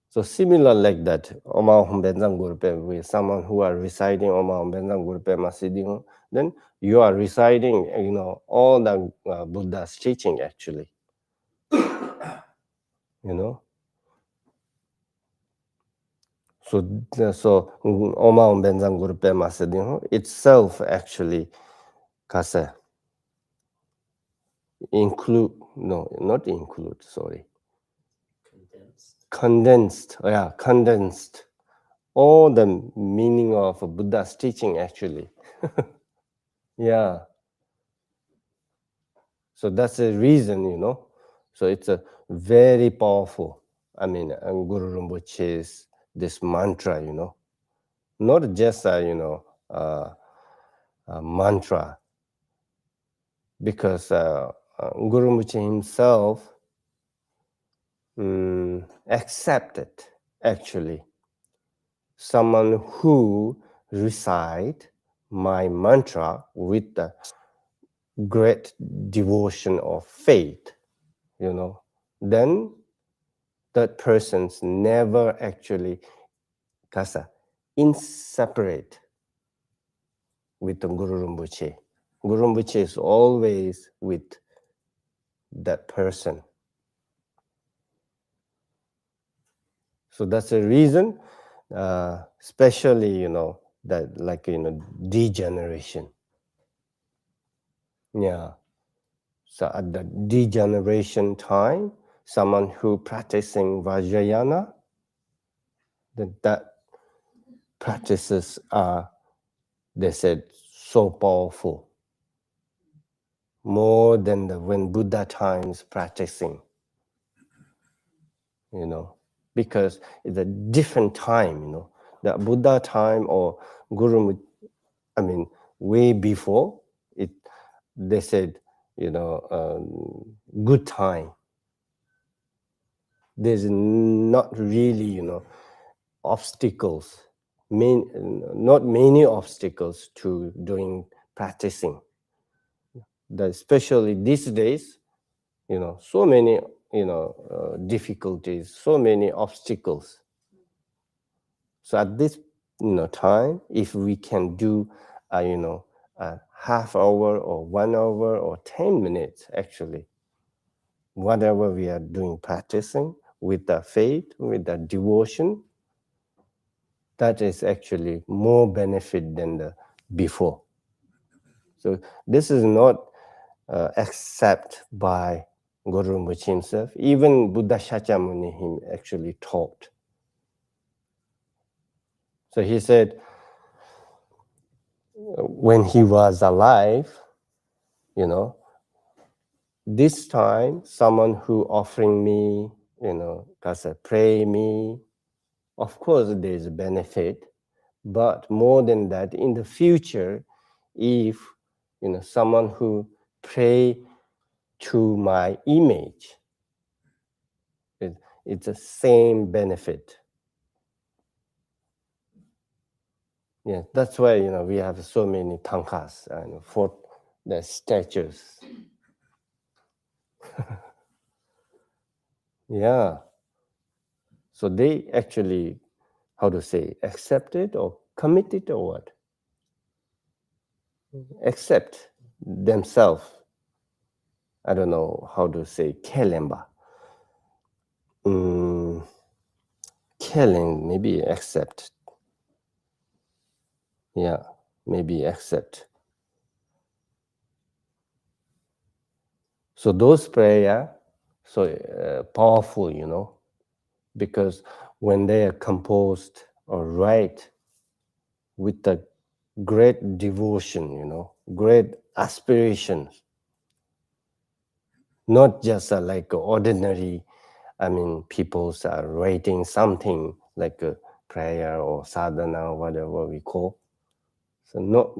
So similar like that, Om Ahum Benzang Gurpe, with someone who are reciting Om Ahum Benzang Gurpe Masidi Hum, then you are reciting, you know, all the Buddha's teaching actually. You know. So Om Ahum Benzang Gurpe Masidi Hum itself actually kasa not include, sorry. Condensed all the meaning of Buddha's teaching actually. Yeah. So that's the reason, you know. So it's a very powerful, I mean, Guru Rinpoche's this mantra, you know. Not just a, you know, a mantra. Because Guru Rinpoche himself accepted, actually, someone who recite my mantra with the great devotion of faith, you know, then that person's never actually kasa inseparate with the Guru Rinpoche. Guru Rinpoche is always with that person. So that's the reason, especially, you know, that like, you know, degeneration. Yeah. So at the degeneration time, someone who practicing Vajrayana, that practices are, they said, so powerful. More than when Buddha times practicing, you know, because it's a different time, you know. The Buddha time or Guru, I mean, way before it, they said, you know, good time. There's not really, you know, obstacles, not many obstacles to doing practicing. Especially these days, you know, so many, you know, difficulties, so many obstacles. So at this, you know, time, if we can do, you know, a half hour or 1 hour or 10 minutes, actually, whatever we are doing practicing with the faith, with the devotion, that is actually more benefit than the before. So this is not accepted by Guru Rinpoche himself. Even Buddha Shakyamuni him actually taught. So he said, when he was alive, you know, this time, someone who offering me, kasa pray me, of course there's a benefit, but more than that, in the future, if someone who pray to my image, it's the same benefit. Yeah, that's why we have so many tankas and for the statues. Yeah. So they actually, how to say, accept it or commit it or what? Accept themselves. I don't know how to say kelemba. Kelen, maybe accept. Yeah, maybe accept. So those prayer, so powerful, because when they are composed or write with the great devotion, great aspirations, not just like ordinary, people's are writing something like a prayer or sadhana or whatever we call. So not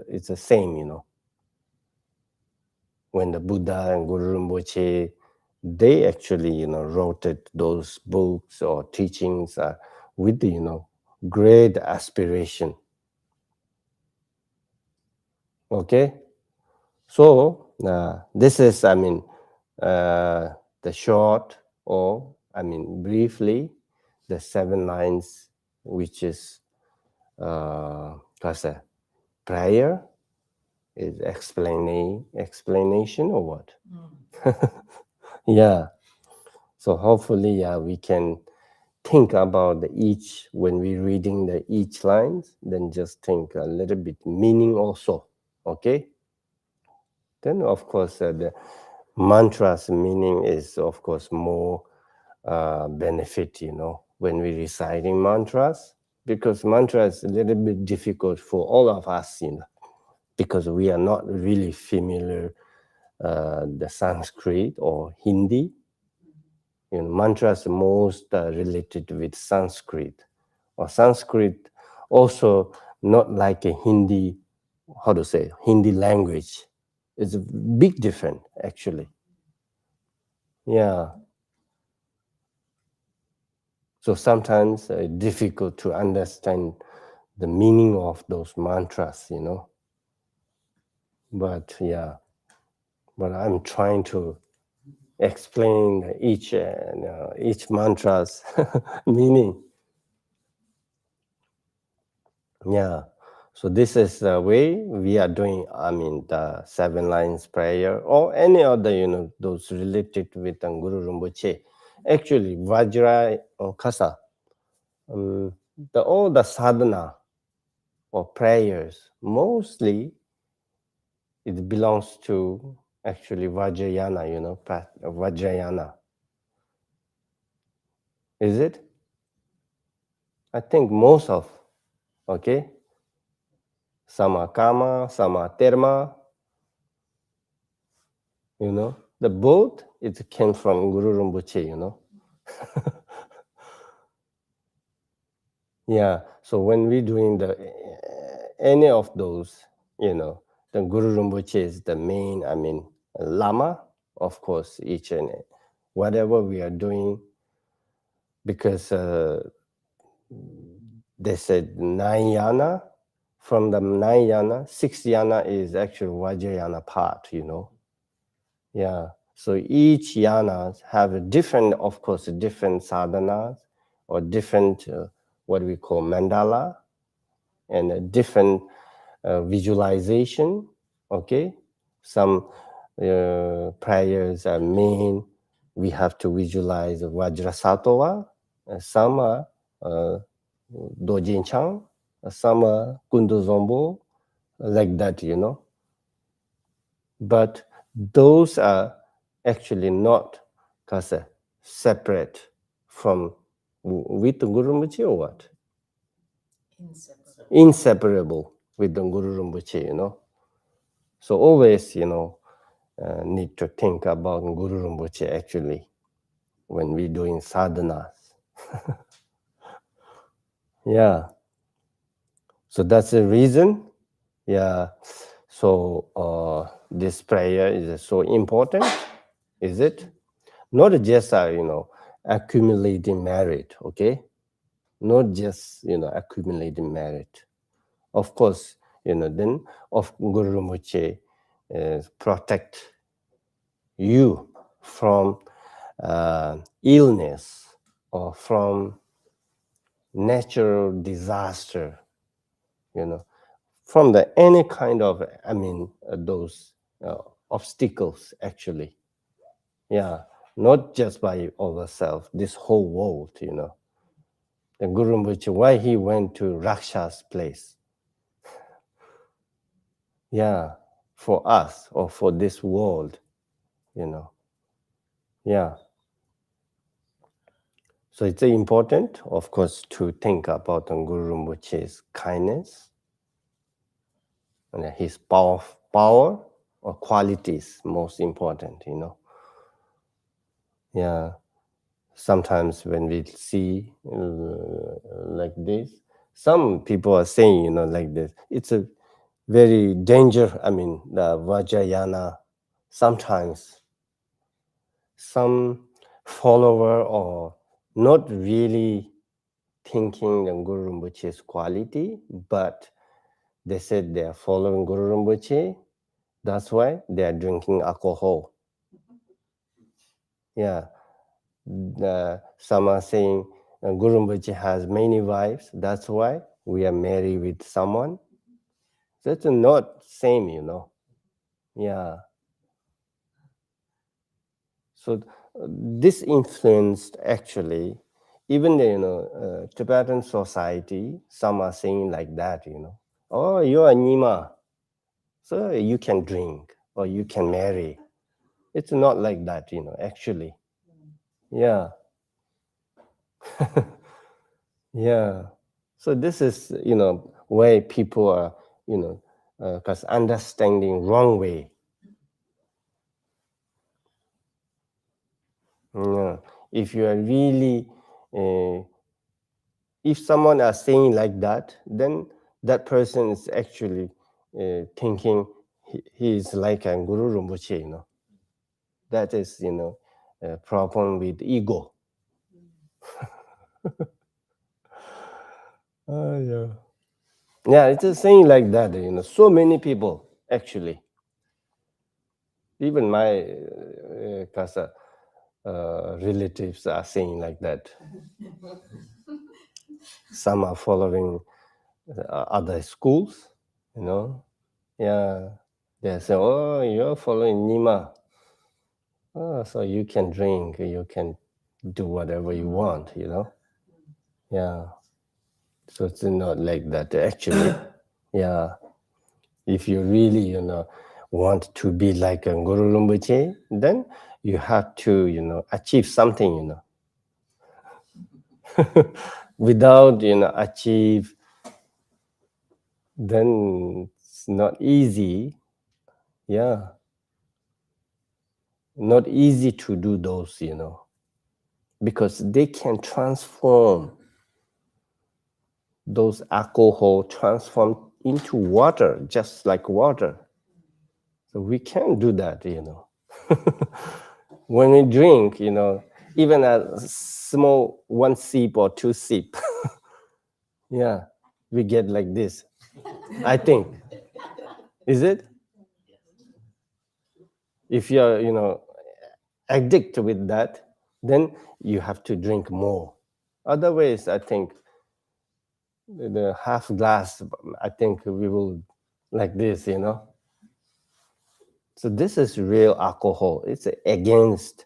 it's the same, when the Buddha and Guru Rinpoche, they actually, wrote those books or teachings with the, great aspiration. Okay? So, this is, the short or, briefly, the 7 lines, which is, prayer, is explanation or what? Yeah. So hopefully, we can think about each, when we're reading the each lines, then just think a little bit meaning also. Okay? Then, of course, the mantra's meaning is, of course, more benefit, when we're reciting mantras, because mantra is a little bit difficult for all of us, because we are not really familiar the Sanskrit or Hindi. Mantras most related with Sanskrit, or Sanskrit also not like a Hindi, how to say, Hindi language. It's a big difference, actually. Yeah. So sometimes difficult to understand the meaning of those mantras, But yeah, but I'm trying to explain each mantra's meaning. Yeah. So this is the way we are doing, the 7 lines prayer or any other, those related with Guru Rinpoche. Actually, Vajra or Kasa, all the sadhana or prayers, mostly it belongs to actually Vajrayana, Vajrayana. Is it? I think most of, okay? Some are Kama, some are Terma, The both, it came from Guru Rinpoche, Yeah, so when we're doing any of those, the Guru Rinpoche is the main, Lama, of course, each and whatever we are doing, because they said 9 yana, from the 9 yana, 6 yana is actually Vajrayana part, Yeah, so each yana have a different, of course, different sadhanas or different, what we call mandala, and a different visualization, okay? Some prayers are main, we have to visualize Vajrasattva, some are Dojinchang, some are Kunduzombo, like that, But those are actually not separate from with the Guru Rinpoche or what? Inseparable with the Guru Rinpoche, So always, need to think about Guru Rinpoche actually when we're doing sadhanas. Yeah. So that's the reason. Yeah. So this prayer is so important, is it? Not just accumulating merit, okay? Not just accumulating merit. Of course, then of Guru Rinpoche protect you from illness or from natural disaster, from the any kind of, those obstacles actually. Yeah, not just by ourselves, this whole world, The Guru Rinpoche, why he went to Raksha's place? Yeah, for us or for this world, Yeah. So it's important, of course, to think about Guru Rinpoche's kindness and his power or qualities, most important, Yeah. Sometimes when we see like this, some people are saying, like this, it's a very danger, the Vajrayana, sometimes some follower or not really thinking the Guru Rinpoche's quality, but they said they are following Guru Rinpoche, that's why they are drinking alcohol. Yeah. Some are saying Guru Rinpoche has many wives, that's why we are married with someone. That's not same, Yeah. So this influenced actually, even the Tibetan society, some are saying like that, Oh, you are Nima, so you can drink or you can marry. It's not like that, actually. Yeah. Yeah. So this is, why people are, because understanding wrong way. Yeah. If you are really, if someone are saying like that, then that person is actually thinking he is like a Guru Rinpoche, That is, a problem with ego. Yeah. Yeah, it's a saying like that, so many people actually. Even my Kasa relatives are saying like that. Some are following other schools, Yeah, they say, oh, you're following Nima. Oh, so you can drink, you can do whatever you want, Yeah. So it's not like that actually. Yeah. If you really, want to be like a Guru Rinpoche, then you have to, achieve something, Without, achieve, then it's not easy. Yeah. Not easy to do those, because they can transform those alcohol transform into water, just like water. So we can do that, When we drink, even a small 1 sip or 2 sip, yeah, we get like this. I think. Is it? If you're, addicted with that, then you have to drink more. Otherwise, I think the half glass, I think we will like this, So this is real alcohol. It's against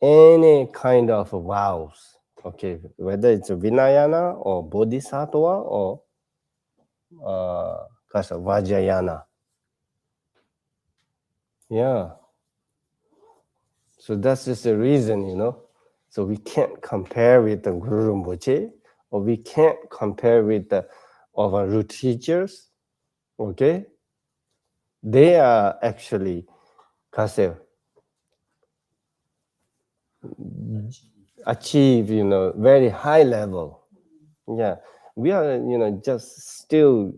any kind of vows. Okay, whether it's Vinayana or Bodhisattva or Vajrayana. Yeah. So that's just the reason, So we can't compare with the Guru Rinpoche, or we can't compare with our root teachers. Okay? They are actually Kase, achieve, very high level. Yeah, we are, just still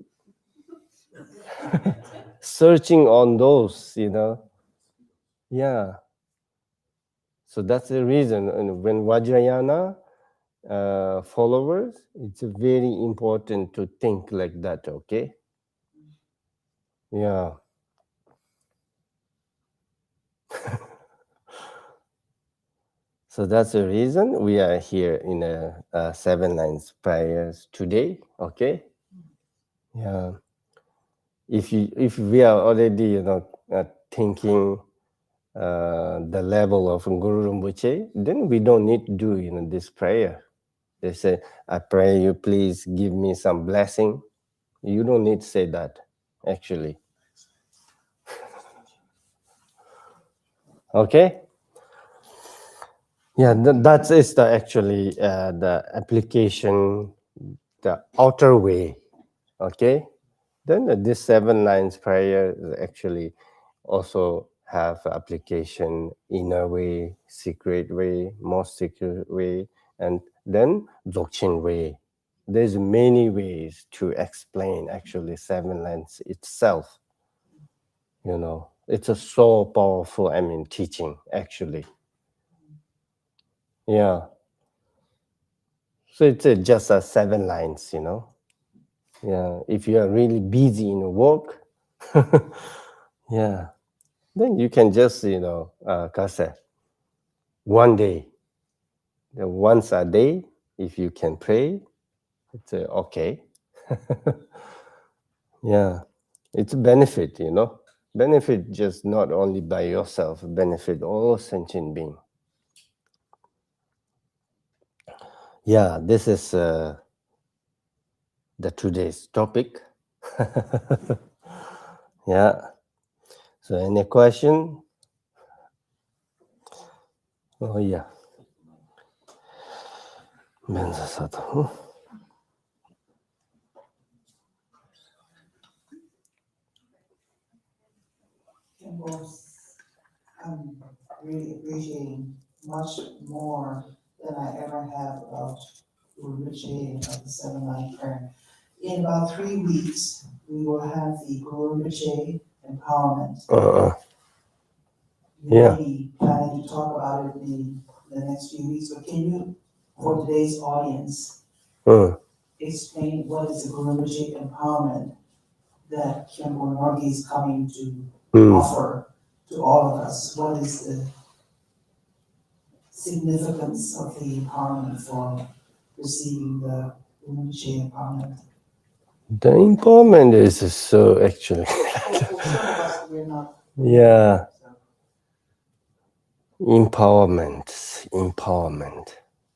searching on those, Yeah. So that's the reason. And when Vajrayana followers, it's very important to think like that, okay? Yeah. So that's the reason we are here in a 7 lines prayers today, okay? Yeah. If we are already, thinking the level of Guru Rinpoche, then we don't need to do, this prayer. They say, I pray you please give me some blessing. You don't need to say that, actually. Okay? Yeah, that is actually the application, the outer way. Okay? Then this 7 lines prayer actually also have application inner way, secret way, most secret way, and then Dzogchen way. There's many ways to explain actually 7 lines itself. It's a so powerful, teaching actually. Yeah. So it's just 7 lines, Yeah. If you are really busy in work, yeah, then you can just, kase, one day, once a day, if you can pray, it's okay. Yeah. It's a benefit, Benefit just not only by yourself, benefit all sentient being. Yeah, this is the today's topic. Yeah. So any question? Oh yeah. Benzasato. I'm really appreciating much more than I ever have about Guru Rinpoche of the 7 line prayer. In about 3 weeks, we will have the Guru Rinpoche empowerment. You Yeah. may be planning to talk about it in the next few weeks, but can you, for today's audience, explain what is the Guru Rinpoche empowerment that Khenpo Norgay is coming to offer to all of us? What is the significance of the empowerment for receiving the Rinpoche empowerment? The empowerment is so actually. For some of us, we're not. Yeah. Empowerment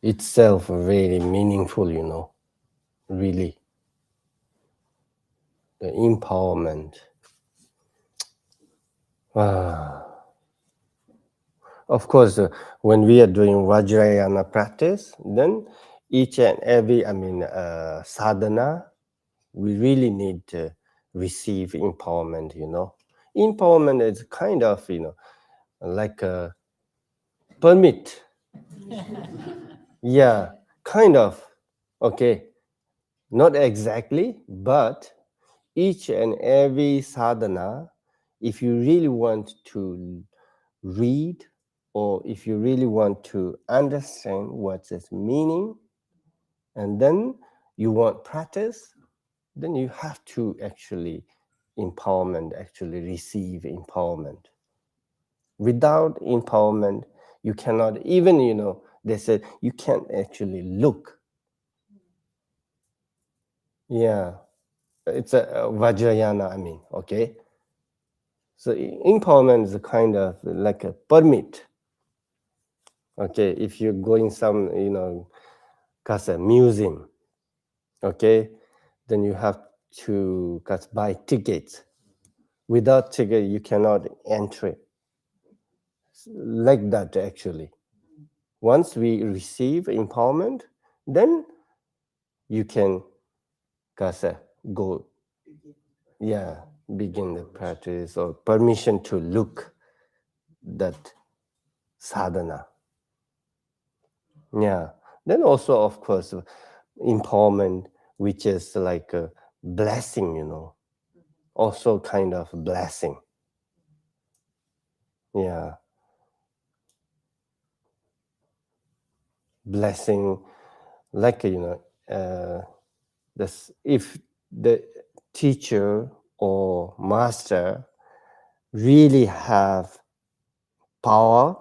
itself very meaningful, really. The empowerment. Of course, when we are doing Vajrayana practice, then each and every, sadhana, we really need to receive empowerment, Empowerment is kind of, like a permit. Yeah, kind of. Okay, not exactly, but each and every sadhana, if you really want to read or if you really want to understand what's its meaning, and then you want practice, then you have to actually receive empowerment. Without empowerment, you cannot even, they said you can't actually look. Yeah, it's a Vajrayana, okay? So empowerment is a kind of like a permit. Okay, if you're going some, a museum, okay, then you have to buy tickets. Without ticket, you cannot enter. Like that, actually. Once we receive empowerment, then you can go, begin the practice or permission to look. that sadhana. Yeah. Then also, of course, empowerment, which is like a blessing, also kind of blessing. Yeah. Blessing, like, this, if the teacher or master really have power,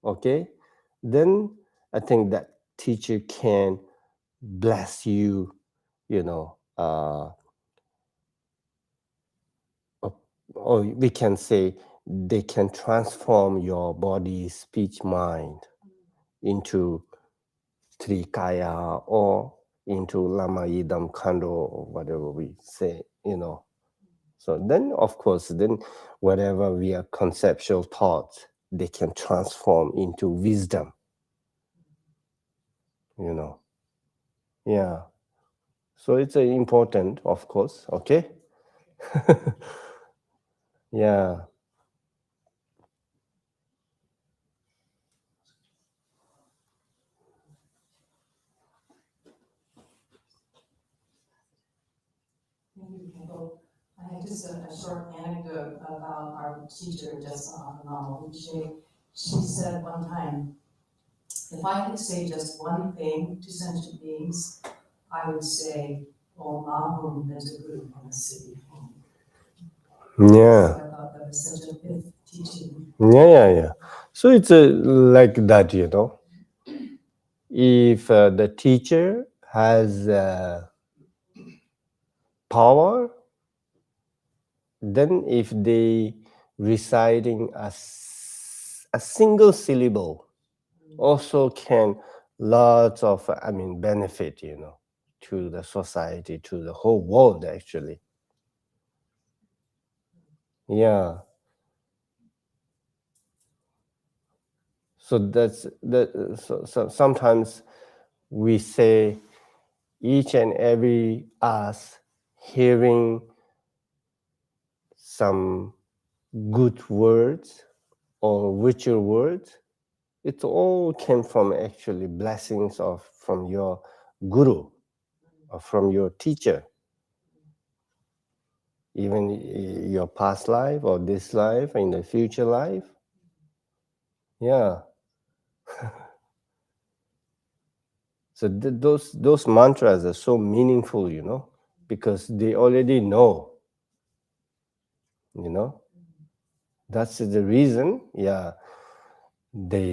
okay, then I think that teacher can bless you, or we can say they can transform your body, speech, mind into Trikaya or into Lama Yidam Kando or whatever we say, So then, of course, then whatever we are conceptual thoughts, they can transform into wisdom, Yeah. So it's important, of course, okay? Yeah. I have just a short anecdote about our teacher, just Yeshi. She said one time, if I could say just one thing to sentient beings, I would say, Om Ahum, there's a group in the city. Yeah. So I thought that was such a good teaching. Yeah. So it's like that, If the teacher has power, then if they reciting a single syllable also can lots of benefit to the society, to the whole world actually. Yeah. So that's that. So sometimes we say each and every us hearing some good words or virtual words, it all came from actually blessings from your guru or from your teacher, even your past life or this life in the future life. Yeah. So those mantras are so meaningful, because they already know, That's the reason. Yeah.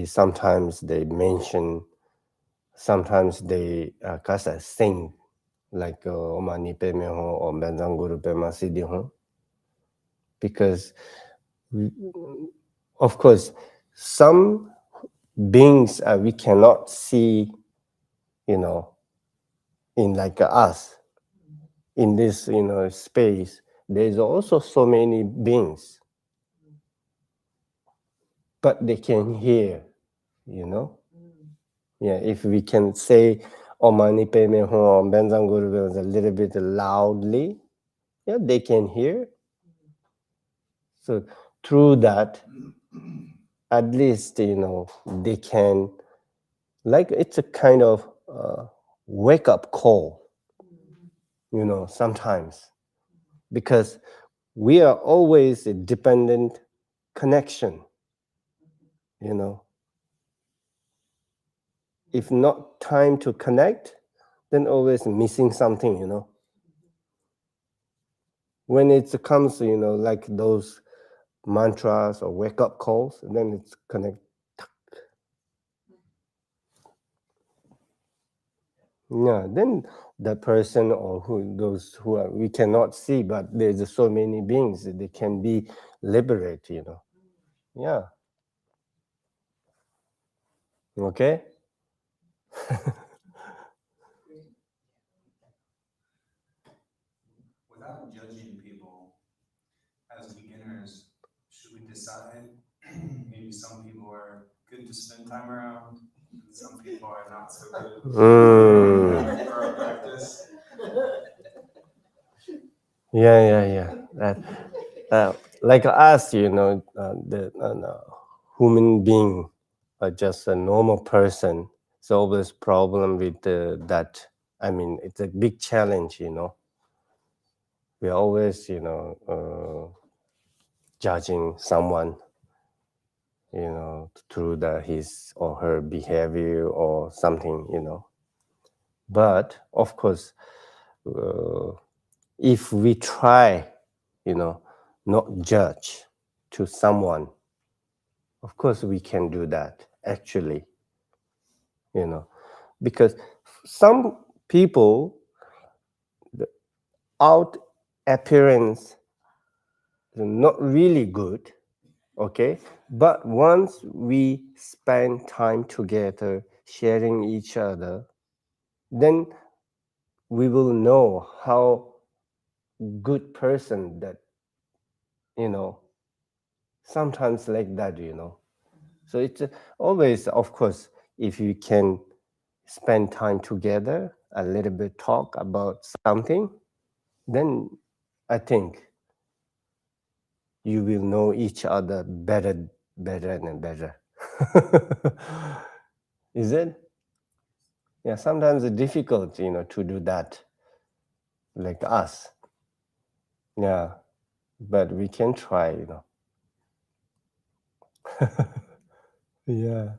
Sometimes they mention, sometimes they sing like Oma Nipe Meho or Benzanguru Pema Siddhi, because of course some beings we cannot see, in like us in this space. There's also so many beings, but they can hear, Yeah, if we can say Omani Peme Hom Benzanguru a little bit loudly, yeah, they can hear. So through that, at least they can, like, it's a kind of wake up call, sometimes, because we are always a dependent connection, If not time to connect, then always missing something, When it comes, like those mantras or wake up calls, and then it's connect. Yeah, then the person or those who are, we cannot see, but there's so many beings that they can be liberated, Yeah. Okay. Without judging people as beginners, should we decide maybe some people are good to spend time around and some people are not so good for our practice? Yeah. like us, the human being are just a normal person. It's always problem with that. I mean, it's a big challenge, We're always, judging someone, through his or her behavior or something, But of course, if we try, not judge to someone, of course we can do that actually, because some people, the out appearance is not really good, okay? But once we spend time together, sharing each other, then we will know how good person that, sometimes like that, So it's always, of course, if you can spend time together, a little bit talk about something, then I think you will know each other better and better. Is it? Yeah, sometimes it's difficult, to do that, like us. Yeah, but we can try, Yeah.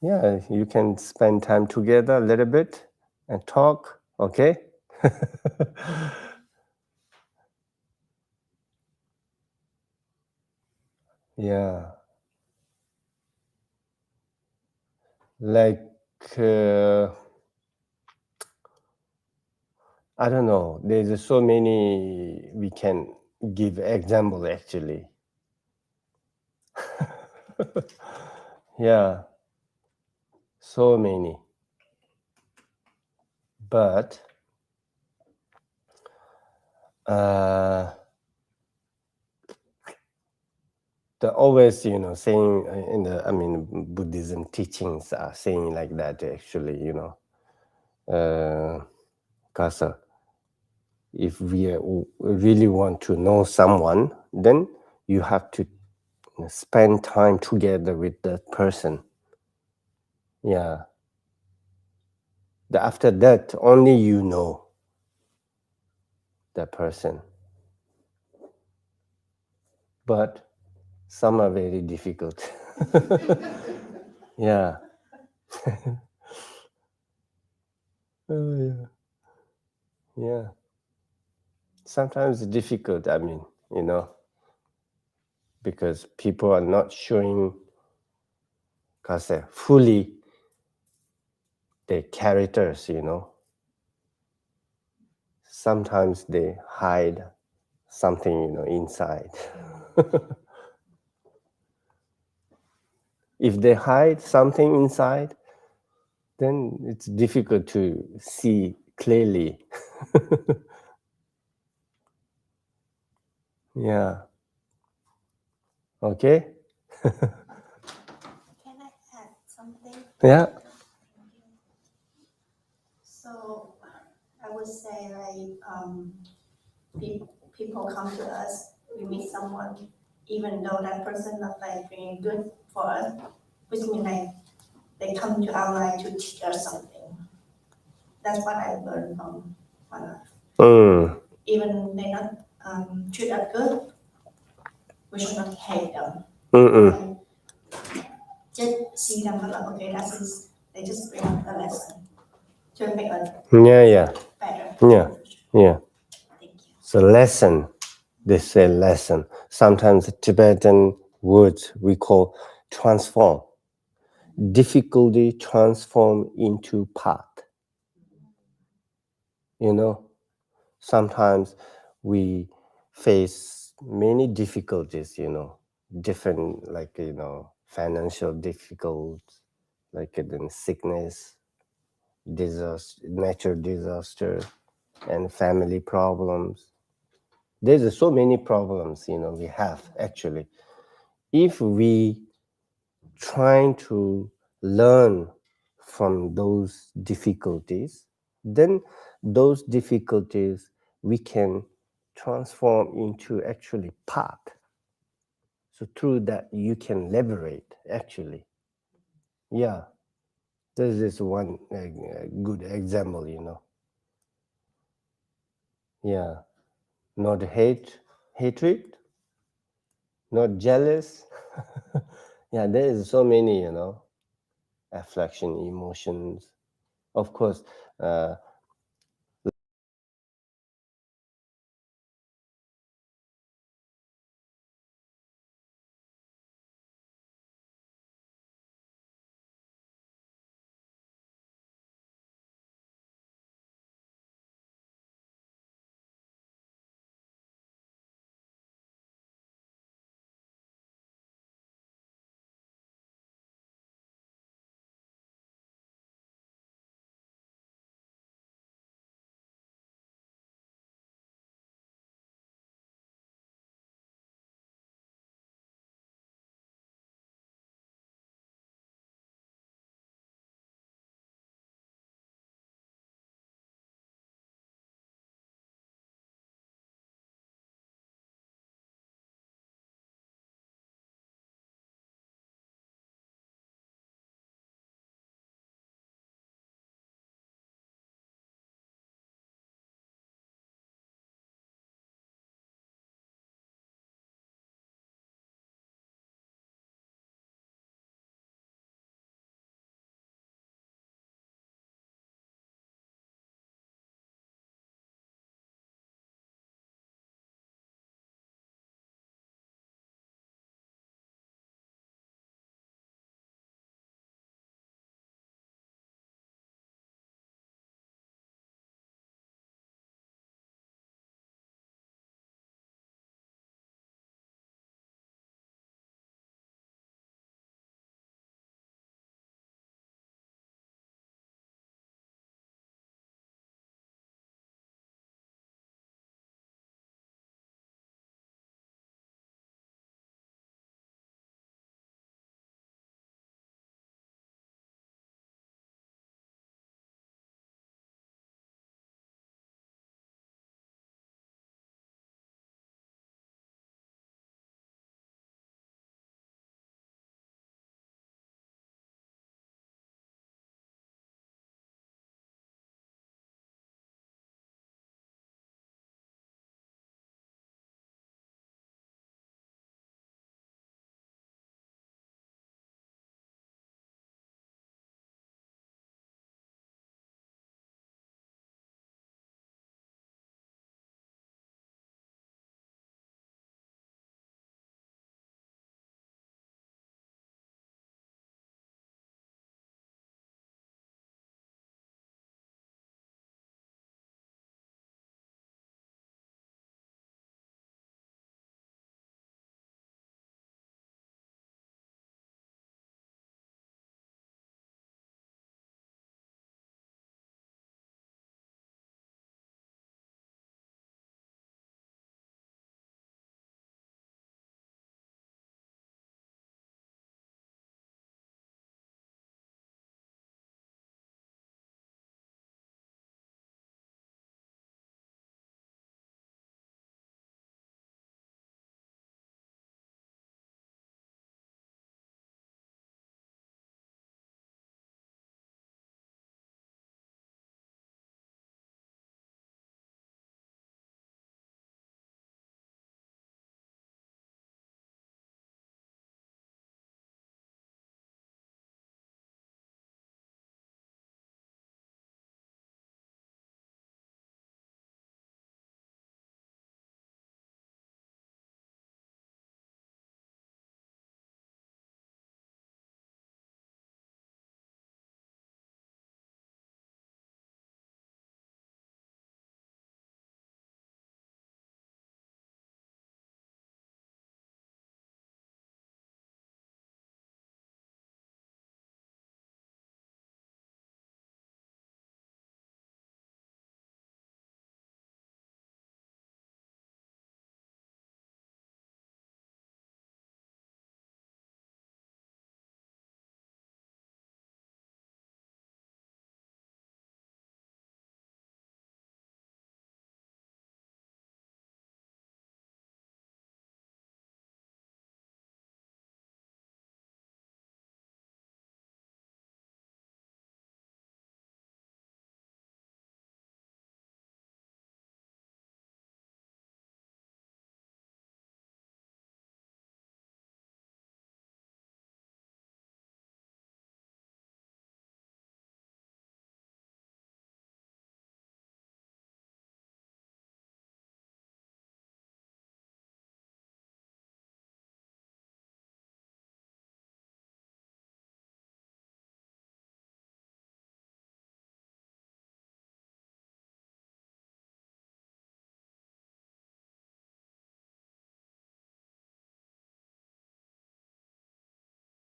Yeah, you can spend time together a little bit and talk, okay? Yeah. Like, I don't know, there's so many we can give example actually. Yeah, so many. But the always, saying in Buddhism teachings are saying like that actually, because if we really want to know someone, then you have to spend time together with that person. Yeah. After that, only you know that person. But some are very difficult. Yeah. Oh, yeah. Yeah. Sometimes it's difficult, because people are not showing fully their characters, Sometimes they hide something, inside. If they hide something inside, then it's difficult to see clearly. Yeah. Okay? Can I add something? Yeah. So I would say people come to us, we meet someone, even though that person not like being good for us, which means like they come to our life to teach us something. That's what I learned from my life. Even they not treat us good, we should not hate them. Like, just see them like, okay, they just bring a lesson to make us Yeah. better. Yeah. Thank you. So lesson. They say lesson. Sometimes Tibetan words we call transform. Difficulty transform into path. Sometimes we face many difficulties, different, like, financial difficulties, like sickness, disaster, natural disaster, and family problems. There's so many problems, we have actually. If we trying to learn from those difficulties, then those difficulties we can transform into actually path. So through that, you can liberate, actually. Yeah, this is one good example, you know. Yeah, not hatred, not jealous. Yeah, there is so many, you know, affliction, emotions. Of course,